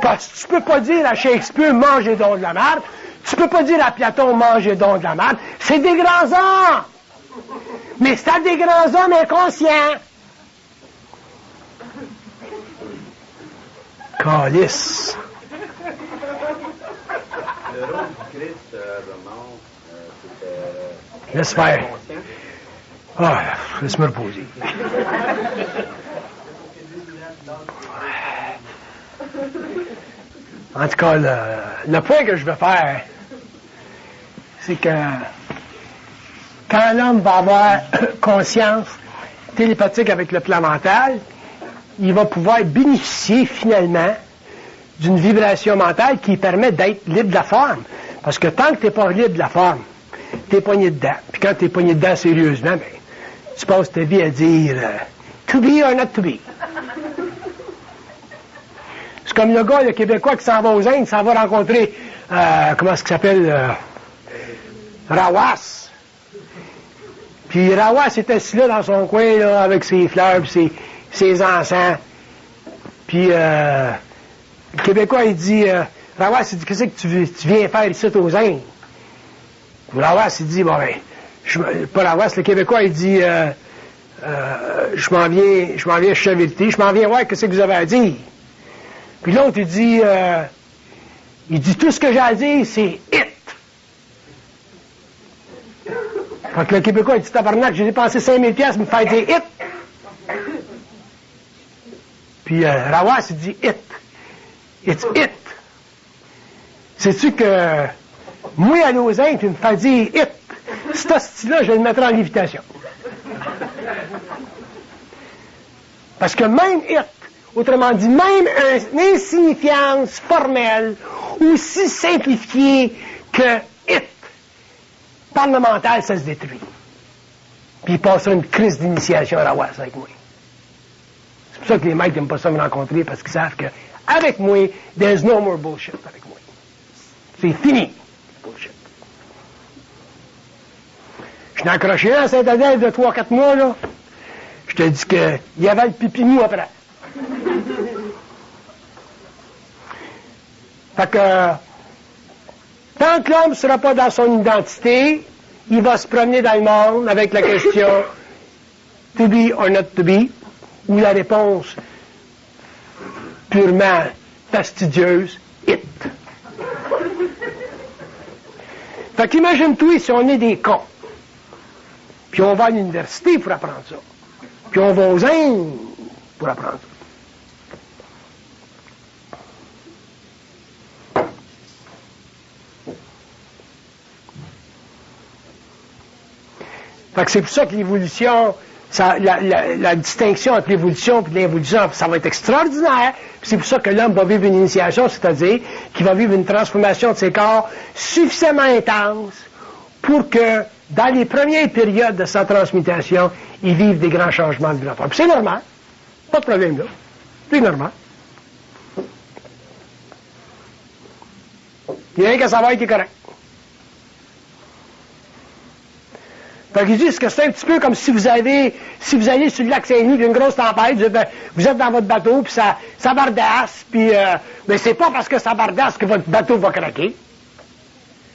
Parce que tu peux pas dire à Shakespeare, mangez donc de la merde. Tu peux pas dire à Platon, mangez donc de la merde. C'est des grands hommes. Mais c'est des grands hommes inconscients. Calice. Le rôle du Christ, vraiment, c'était... Laisse faire. Ah, laisse-moi reposer. En tout cas, le point que je veux faire, c'est que quand l'homme va avoir conscience télépathique avec le plan mental, il va pouvoir bénéficier finalement d'une vibration mentale qui permet d'être libre de la forme. Parce que tant que tu n'es pas libre de la forme, tu es poigné dedans. Puis quand tu es poigné dedans sérieusement, ben, tu passes ta vie à dire to be or not to be. C'est comme le gars, le Québécois qui s'en va aux Indes, il s'en va rencontrer, comment est-ce qu'il s'appelle, Rawas. Puis Rawas était assis là dans son coin, là, avec ses fleurs, puis ses encens. Puis le Québécois, il dit, Rawas, il dit, qu'est-ce que tu viens faire ici aux Indes? Puis Rawas, il dit, bon ben, pas Rawas, le Québécois, il dit, je m'en viens chercher la vérité, je m'en viens voir qu'est-ce que vous avez à dire. Puis l'autre, il dit, tout ce que j'ai à dire, c'est it. Fait que le Québécois, il dit, tabarnak, j'ai dépensé 5000 piastres pour me faire dire it. Puis Rawas, il dit, it. It's it. Sais-tu que, moi, aller aux Indes, puis me faire dire it, cet hostie-là, je vais le mettre en lévitation. Parce que même it, autrement dit, même une insignifiance formelle, aussi simplifiée que it, par le mental, ça se détruit. Puis il passera une crise d'initiation à la Rawas avec moi. C'est pour ça que les mecs n'aiment pas ça me rencontrer, parce qu'ils savent que, avec moi, there's no more bullshit avec moi. C'est fini, bullshit. Je n'ai accroché un à Saint-Adèle de 3-4 mois, là. Je te dis qu'il y avait le pipi mou après. Fait que, tant que l'homme ne sera pas dans son identité, il va se promener dans le monde avec la question to be or not to be, ou la réponse purement fastidieuse, it. Fait qu'imagine-toi si on est des cons, puis on va à l'université pour apprendre ça, puis on va aux Indes pour apprendre ça. Fait que c'est pour ça que l'évolution, la distinction entre l'évolution et l'involution, ça va être extraordinaire. Puis c'est pour ça que l'homme va vivre une initiation, c'est-à-dire qu'il va vivre une transformation de ses corps suffisamment intense pour que, dans les premières périodes de sa transmutation, il vive des grands changements vibratoires. Puis c'est normal. Pas de problème là. C'est normal. Il n'y a rien qu'à savoir, il est correct. Fait qu'ils disent que c'est un petit peu comme si vous allez sur le lac Saint-Louis, puis une grosse tempête, vous êtes dans votre bateau, puis ça bardasse, puis mais c'est pas parce que ça bardasse que votre bateau va craquer.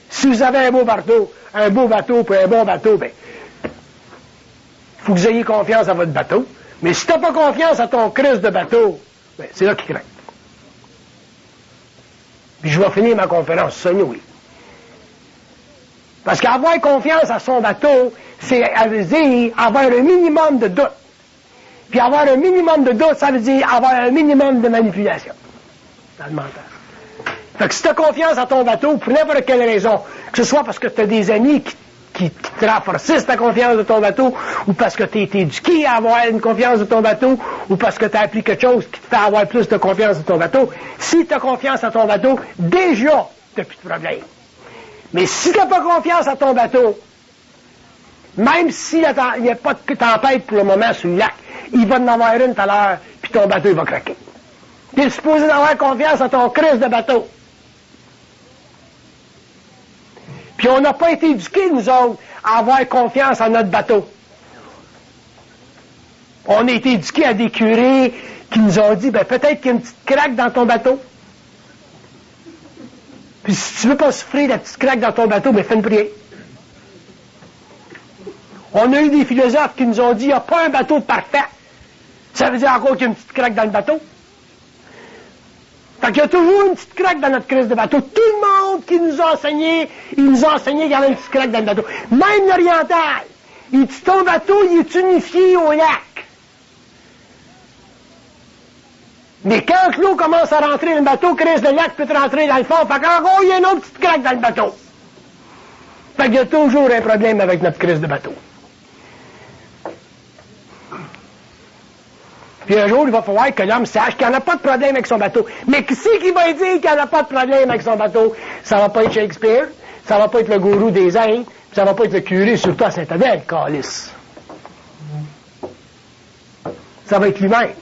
Si vous avez un beau bateau, puis un bon bateau, ben, faut que vous ayez confiance à votre bateau. Mais si t'as pas confiance à ton Christ de bateau, ben, c'est là qu'il craque. Puis je vais finir ma conférence, ça, oui. Parce qu'avoir confiance à son bateau, c'est dire avoir un minimum de doute. Puis avoir un minimum de doute, ça veut dire avoir un minimum de manipulation dans le mental. Fait que si tu as confiance à ton bateau, pour n'importe quelle raison, que ce soit parce que tu as des amis qui te renforcent ta confiance de ton bateau, ou parce que tu es éduqué à avoir une confiance de ton bateau, ou parce que tu as appris quelque chose qui te fait avoir plus de confiance de ton bateau, si tu as confiance à ton bateau, déjà, tu n'as plus de problème. Mais si tu n'as pas confiance à ton bateau, même s'il n'y a pas de tempête pour le moment sur le lac, il va en avoir une tout à l'heure, puis ton bateau il va craquer. Tu es supposé d'avoir confiance à ton Christ de bateau. Puis on n'a pas été éduqués, nous autres, à avoir confiance à notre bateau. On a été éduqués à des curés qui nous ont dit, ben peut-être qu'il y a une petite craque dans ton bateau. Puis si tu veux pas souffrir la petite craque dans ton bateau, mais fais une prière. On a eu des philosophes qui nous ont dit, il n'y a pas un bateau de parfait. Ça veut dire encore qu'il y a une petite craque dans le bateau. Fait qu'il y a toujours une petite craque dans notre crise de bateau. Tout le monde qui nous a enseigné, il nous a enseigné qu'il y avait une petite craque dans le bateau. Même l'oriental. Il dit, ton bateau, il est unifié au lac. Mais quand l'eau commence à rentrer dans le bateau, crise, le lac peut rentrer dans le fond. Fait qu'encore, il y a une autre petite craque dans le bateau. Fait qu'il y a toujours un problème avec notre crise de bateau. Puis un jour, il va falloir que l'homme sache qu'il n'y en a pas de problème avec son bateau. Mais qui c'est qui va dire qu'il n'y en a pas de problème avec son bateau? Ça va pas être Shakespeare, ça va pas être le gourou des Indes, ça va pas être le curé, surtout à Saint-Adèle, calice. Ça va être lui-même.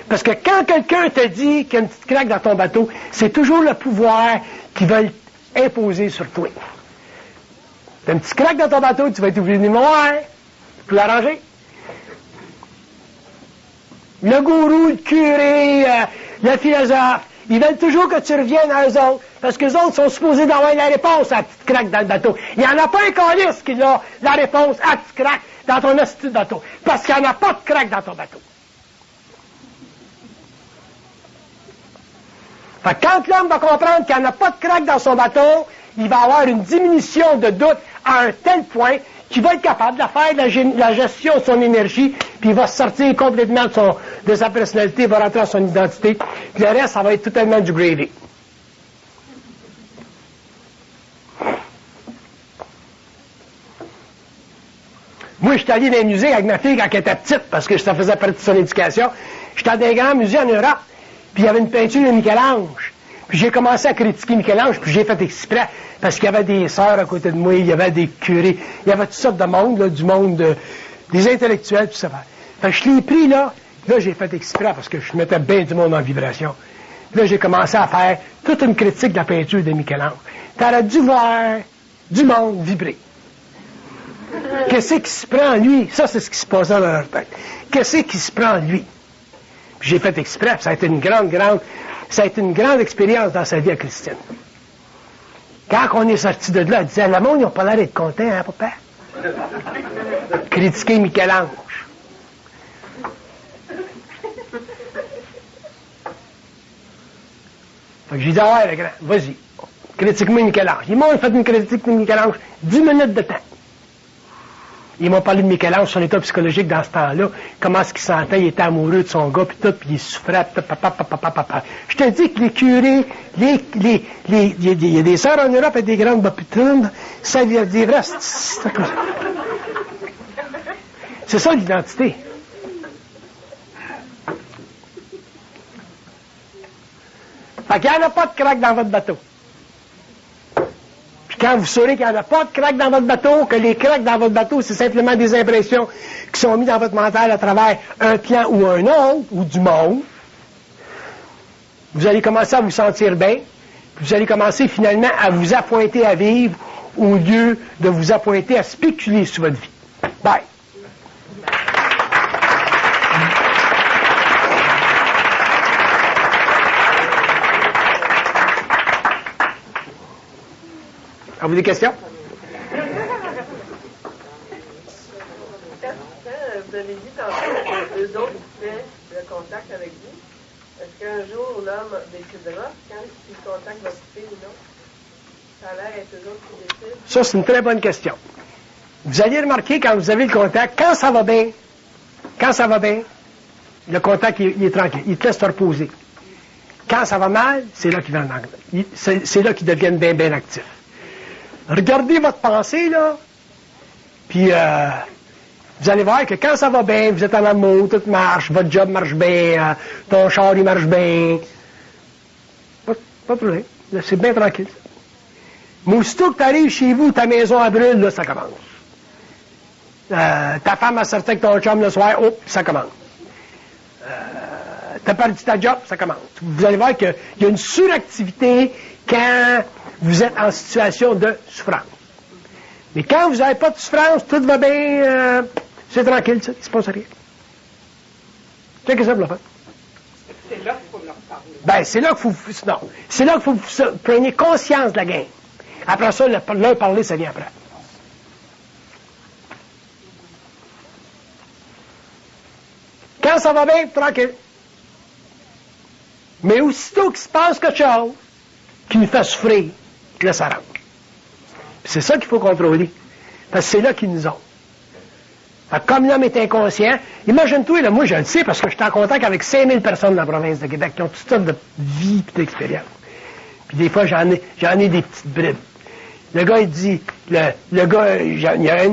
Parce que quand quelqu'un te dit qu'il y a une petite craque dans ton bateau, c'est toujours le pouvoir qui va imposer sur toi. T'as une petite craque dans ton bateau, tu vas être obligé de dire, ouais, tu peux l'arranger. Le gourou, le curé, le philosophe, ils veulent toujours que tu reviennes à eux autres, parce qu'eux autres sont supposés d'avoir la réponse à la petite craque dans le bateau. Il n'y en a pas un calice qui a la réponse à la petite craque dans ton hostie de bateau, parce qu'il n'y en a pas de craque dans ton bateau. Fait que quand l'homme va comprendre qu'il n'y en a pas de craque dans son bateau, il va avoir une diminution de doute à un tel point qu'il va être capable de faire la gestion de son énergie, puis il va sortir complètement de sa personnalité, il va rentrer dans son identité, puis le reste, ça va être totalement du gravy. Moi, je suis allé dans les musées avec ma fille quand elle était petite, parce que ça faisait partie de son éducation. J'étais dans des grands musées en Europe, puis il y avait une peinture de Michel-Ange. Puis j'ai commencé à critiquer Michel-Ange, puis j'ai fait exprès, parce qu'il y avait des sœurs à côté de moi, il y avait des curés, il y avait toutes sortes de monde, là, du monde, des intellectuels, tout ça. Fait que je l'ai pris, là j'ai fait exprès, parce que je mettais bien du monde en vibration. Là, j'ai commencé à faire toute une critique de la peinture de Michel-Ange. T'aurais dû voir du monde vibrer. Qu'est-ce qui se prend en lui? Ça, c'est ce qui se passait dans leur tête. Qu'est-ce qui se prend en lui? Puis j'ai fait exprès, ça a été une grande expérience dans sa vie à Christine. Quand on est sorti de là, elle disait, le monde, ils n'ont pas l'air d'être contents, hein, papa? Critiquer Michel-Ange. Fait que j'ai dit, ah ouais, le grand, vas-y, critique-moi Michel-Ange. Ils m'ont fait une critique de Michel-Ange, 10 minutes de temps. Ils m'ont parlé de Michel-Ange, son état psychologique dans ce temps-là, comment est-ce qu'il sentait, il était amoureux de son gars, puis tout, puis il souffrait, papa. Je te dis que les curés, il y a des sœurs en Europe et des grandes bapitrunes, ça vient des vrais, c'est ça l'identité. Fait qu'il n'y en a pas de craque dans votre bateau. Puis quand vous saurez qu'il n'y en a pas de craque dans votre bateau, que les craques dans votre bateau, c'est simplement des impressions qui sont mises dans votre mental à travers un plan ou un autre, ou du monde, vous allez commencer à vous sentir bien, puis vous allez commencer finalement à vous appointer à vivre au lieu de vous appointer à spéculer sur votre vie. Bye. Avez-vous des questions? Vous avez dit tantôt que eux autres faisaient le contact avec vous. Est-ce qu'un jour l'homme décidera quand il contacte votre fille ou non? Ça a l'air être eux autres qui décident. Ça, c'est une très bonne question. Vous allez remarquer quand vous avez le contact, quand ça va bien, le contact il est tranquille, il te laisse te reposer. Quand ça va mal, c'est là qu'il c'est là qu'ils deviennent bien, bien actifs. Regardez votre pensée, là, puis vous allez voir que quand ça va bien, vous êtes en amour, tout marche, votre job marche bien, ton char, il marche bien. Pas de problème. C'est bien tranquille. Mais aussitôt que tu arrives chez vous, ta maison elle brûle, là, ça commence. Ta femme a sorti avec ton chum le soir, hop, ça commence. T'as perdu ta job, ça commence. Vous allez voir qu'il y a une suractivité quand vous êtes en situation de souffrance. Mais quand vous n'avez pas de souffrance, tout va bien, c'est tranquille, ça, il ne se passe rien. C'est que ça, vous le faites. C'est là qu'il faut leur parler. Ben, c'est là qu'il faut... Non. C'est là qu'il faut que vous preniez conscience de la game. Après ça, leur parler, ça vient après. Quand ça va bien, tranquille. Mais aussitôt qu'il se passe quelque chose qui nous fait souffrir, là, ça rentre. C'est ça qu'il faut contrôler. Parce que c'est là qu'ils nous ont. Comme l'homme est inconscient, imagine-toi, là, moi je le sais parce que je suis en contact avec 5000 personnes dans la province de Québec qui ont toutes sortes de vie et d'expérience. Puis des fois, j'en ai des petites bribes. Le gars, il dit, le gars, il y a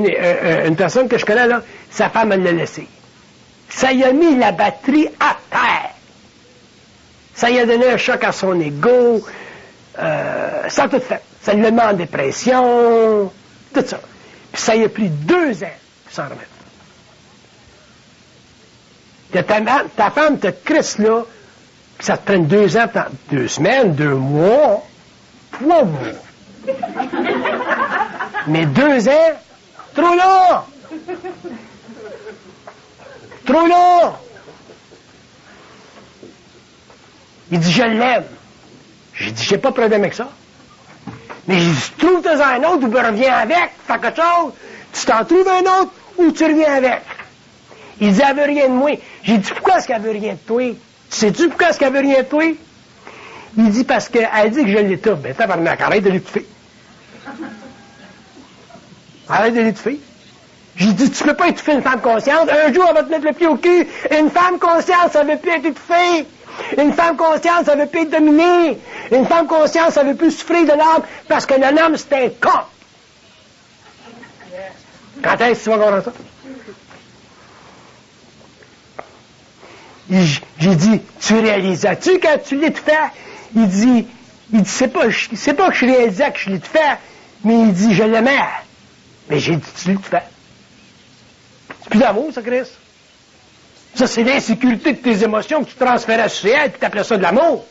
une personne que je connais, là, sa femme, elle l'a laissé. Ça y a mis la batterie à terre. Ça y a donné un choc à son ego. Ça a tout fait. Ça lui a mis en dépression. Tout ça. Puis ça y a pris 2 ans pour s'en remettre. Ta femme te crisse là, puis ça te prenne 2 ans, 2 semaines, 2 mois, 3 mois. Mais 2 ans, trop long! Trop long! Il dit, je l'aime. J'ai dit, j'ai pas de problème avec ça. Mais j'ai dit, trouve-toi un autre ou reviens avec, fais quelque chose. Tu t'en trouves un autre ou tu reviens avec. Il dit, elle veut rien de moi. J'ai dit, pourquoi est-ce qu'elle veut rien de toi? Sais-tu pourquoi est-ce qu'elle veut rien de toi? Il dit, parce qu'elle dit que je l'étouffe. Ben, tabarnak, arrête de l'étouffer. Arrête de l'étouffer. J'ai dit, tu peux pas étouffer une femme consciente. Un jour, elle va te mettre le pied au cul. Une femme consciente, ça veut plus être étouffée. Une femme consciente, ça veut plus être dominée. Une femme consciente, ça veut plus souffrir de l'homme parce que l'homme, c'est un con. Quand est-ce que tu vas comprendre ça? J'ai dit, tu réalisais-tu quand tu l'étouffais? Il dit, c'est pas que je réalisais que je l'étouffais, mais il dit, je l'aimais. Mais j'ai dit, tu l'étouffais. C'est plus d'amour, ça, Chris. Ça, c'est l'insécurité de tes émotions que tu transférais sur elle, puis t'appelais ça de l'amour.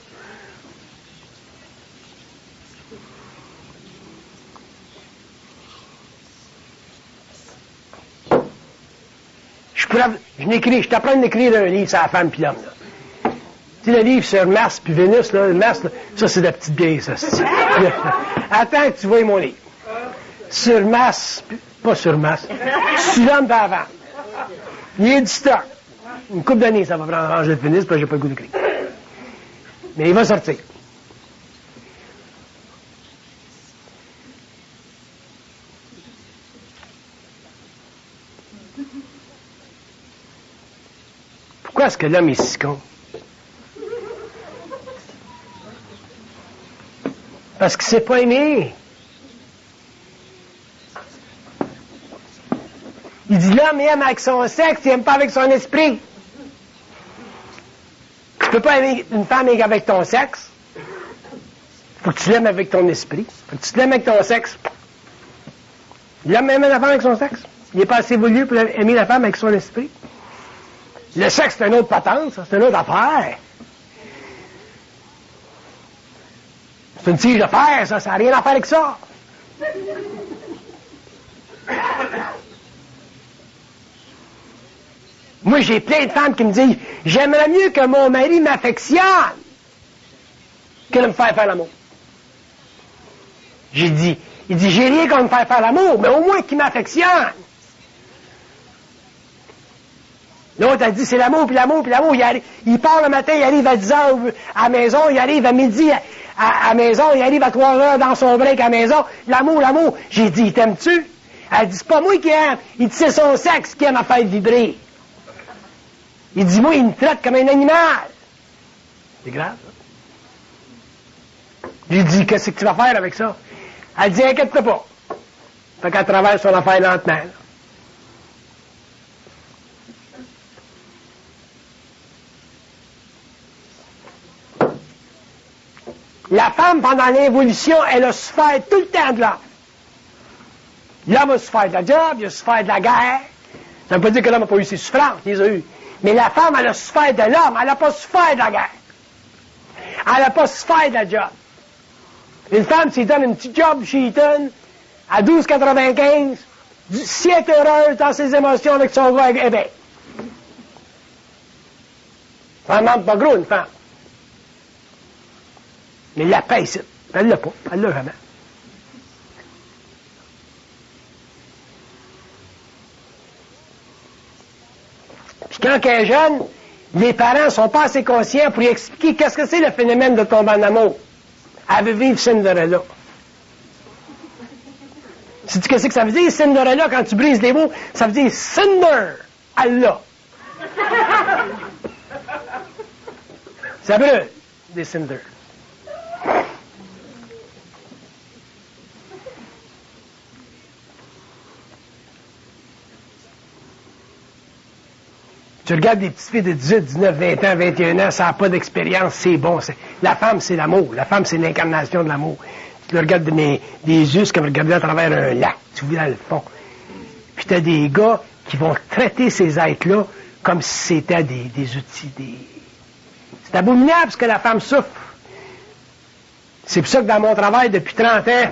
Je t'apprends d'écrire un livre sur la femme puis l'homme, là. Tu sais, le livre sur Mars puis Vénus, là, Mars, là, ça, c'est de la petite vieille, ça. Attends que tu vois mon livre. Sur Mars, pas sur Mars, sur l'homme d'avant. Il est du stock. Une couple d'années, ça va prendre à ranger de Vénus, puis j'ai pas le goût d'écrire. Mais il va sortir. Pourquoi est-ce que l'homme est si con? Parce qu'il ne s'est pas aimé. Il dit l'homme aime avec son sexe, il n'aime pas avec son esprit. Tu ne peux pas aimer une femme avec ton sexe. Il faut que tu l'aimes avec ton esprit. Faut que tu l'aimes avec ton sexe. L'homme aime la femme avec son sexe. Il n'est pas assez voulu pour aimer la femme avec son esprit. Le sexe, c'est une autre patente, ça, c'est une autre affaire. C'est une tige de fer, ça n'a rien à faire avec ça. Moi, j'ai plein de femmes qui me disent, j'aimerais mieux que mon mari m'affectionne que de me faire l'amour. Il dit, j'ai rien contre me faire l'amour, mais au moins qu'il m'affectionne. L'autre a dit, c'est l'amour, puis l'amour, puis l'amour. Il part le matin, il arrive à 10h à la maison, il arrive à midi à la maison, il arrive à 3h dans son break à la maison. L'amour, l'amour. J'ai dit, t'aimes-tu? Elle dit, c'est pas moi qui aime. Il dit, c'est son sexe qui aime à faire vibrer. Il dit, moi, il me traite comme un animal. C'est grave, ça. J'ai dit, qu'est-ce que tu vas faire avec ça? Elle dit, inquiète-toi pas. Fait qu'elle traverse son affaire lentement. Là. La femme, pendant l'évolution, elle a souffert tout le temps de l'homme. L'homme a souffert de la job, il a souffert de la guerre. Ça ne veut pas dire que l'homme n'a pas eu ses souffrances, il les a eues. Mais la femme, elle a souffert de l'homme, elle n'a pas souffert de la guerre. Elle n'a pas souffert de la job. Une femme, s'il donne une petite job chez Eaton, à 12,95, si elle est heureuse dans ses émotions avec son gars, eh bien, ça ne manque pas gros, une femme. Mais la paix, ici, elle l'a pas. Elle l'a jamais. Puis quand elle est jeune, les parents ne sont pas assez conscients pour lui expliquer qu'est-ce que c'est le phénomène de tomber en amour. Elle veut vivre Cinderella. Sais-tu qu'est-ce que ça veut dire, Cinderella, quand tu brises les mots? Ça veut dire Cinder, Allah. Ça brûle, des cinders. Tu regardes des petites filles de 18, 19, 20 ans, 21 ans, ça n'a pas d'expérience, c'est bon. La femme, c'est l'amour. La femme, c'est l'incarnation de l'amour. Tu le regardes des yeux, c'est comme regarder à travers un lac. Tu vois dans le fond. Puis tu as des gars qui vont traiter ces êtres-là comme si c'était des outils. C'est abominable ce que la femme souffre. C'est pour ça que dans mon travail, depuis 30 ans,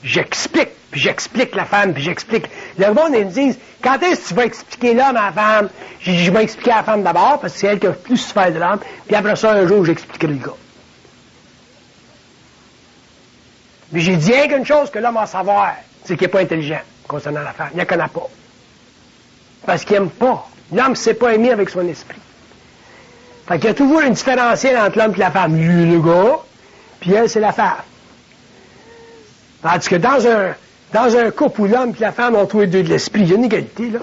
j'explique, puis j'explique la femme, puis j'explique. Le monde, ils me disent, quand est-ce que tu vas expliquer l'homme à la femme? Je vais expliquer à la femme d'abord, parce que c'est elle qui a plus souffert de l'homme, puis après ça, un jour, j'expliquerai le gars. Mais j'ai dit rien qu'une chose que l'homme a à savoir, c'est qu'il n'est pas intelligent concernant la femme. Il ne la connaît pas. Parce qu'il n'aime pas. L'homme ne s'est pas aimé avec son esprit. Fait qu'il y a toujours une différence entre l'homme et la femme. Lui, le gars, puis elle, c'est la femme. Tandis que dans un couple où l'homme et la femme ont tous les deux de l'esprit, il y a une égalité, là.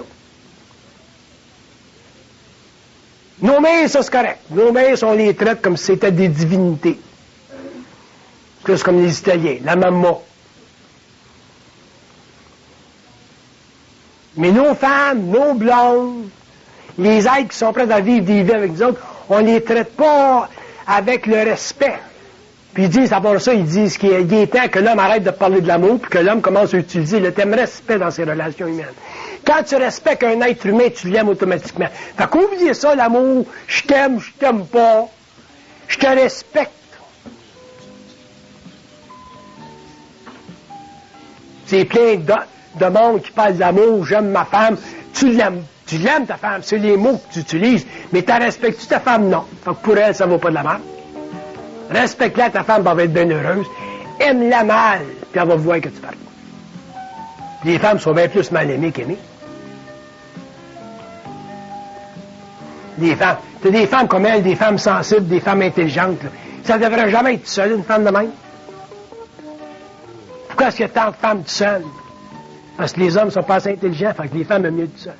Nos mères, ça, c'est correct. Nos mères, on les traite comme si c'était des divinités. Plus comme les Italiens, la maman. Mais nos femmes, nos blondes, les êtres qui sont prêts à vivre des vies avec nous autres, on ne les traite pas avec le respect. Puis ils disent, à part ça, ils disent qu'il est temps que l'homme arrête de parler de l'amour, puis que l'homme commence à utiliser le terme respect dans ses relations humaines. Quand tu respectes un être humain, tu l'aimes automatiquement. Fait qu'oubliez ça, l'amour, je t'aime pas, je te respecte. C'est plein de monde qui parle d'amour, j'aime ma femme, tu l'aimes ta femme, c'est les mots que tu utilises, mais tu respectes-tu ta femme? Non. Fait que pour elle, ça vaut pas de la merde. Respecte-la, ta femme, elle va être bien heureuse. Aime-la mal, puis elle va voir que tu parles. Les femmes sont bien plus mal aimées qu'aimées. T'as des femmes comme elle, des femmes sensibles, des femmes intelligentes, là. Ça ne devrait jamais être seule, une femme de même. Pourquoi est-ce qu'il y a tant de femmes tout seules? Parce que les hommes ne sont pas assez intelligents, fait que les femmes aiment mieux tout seules.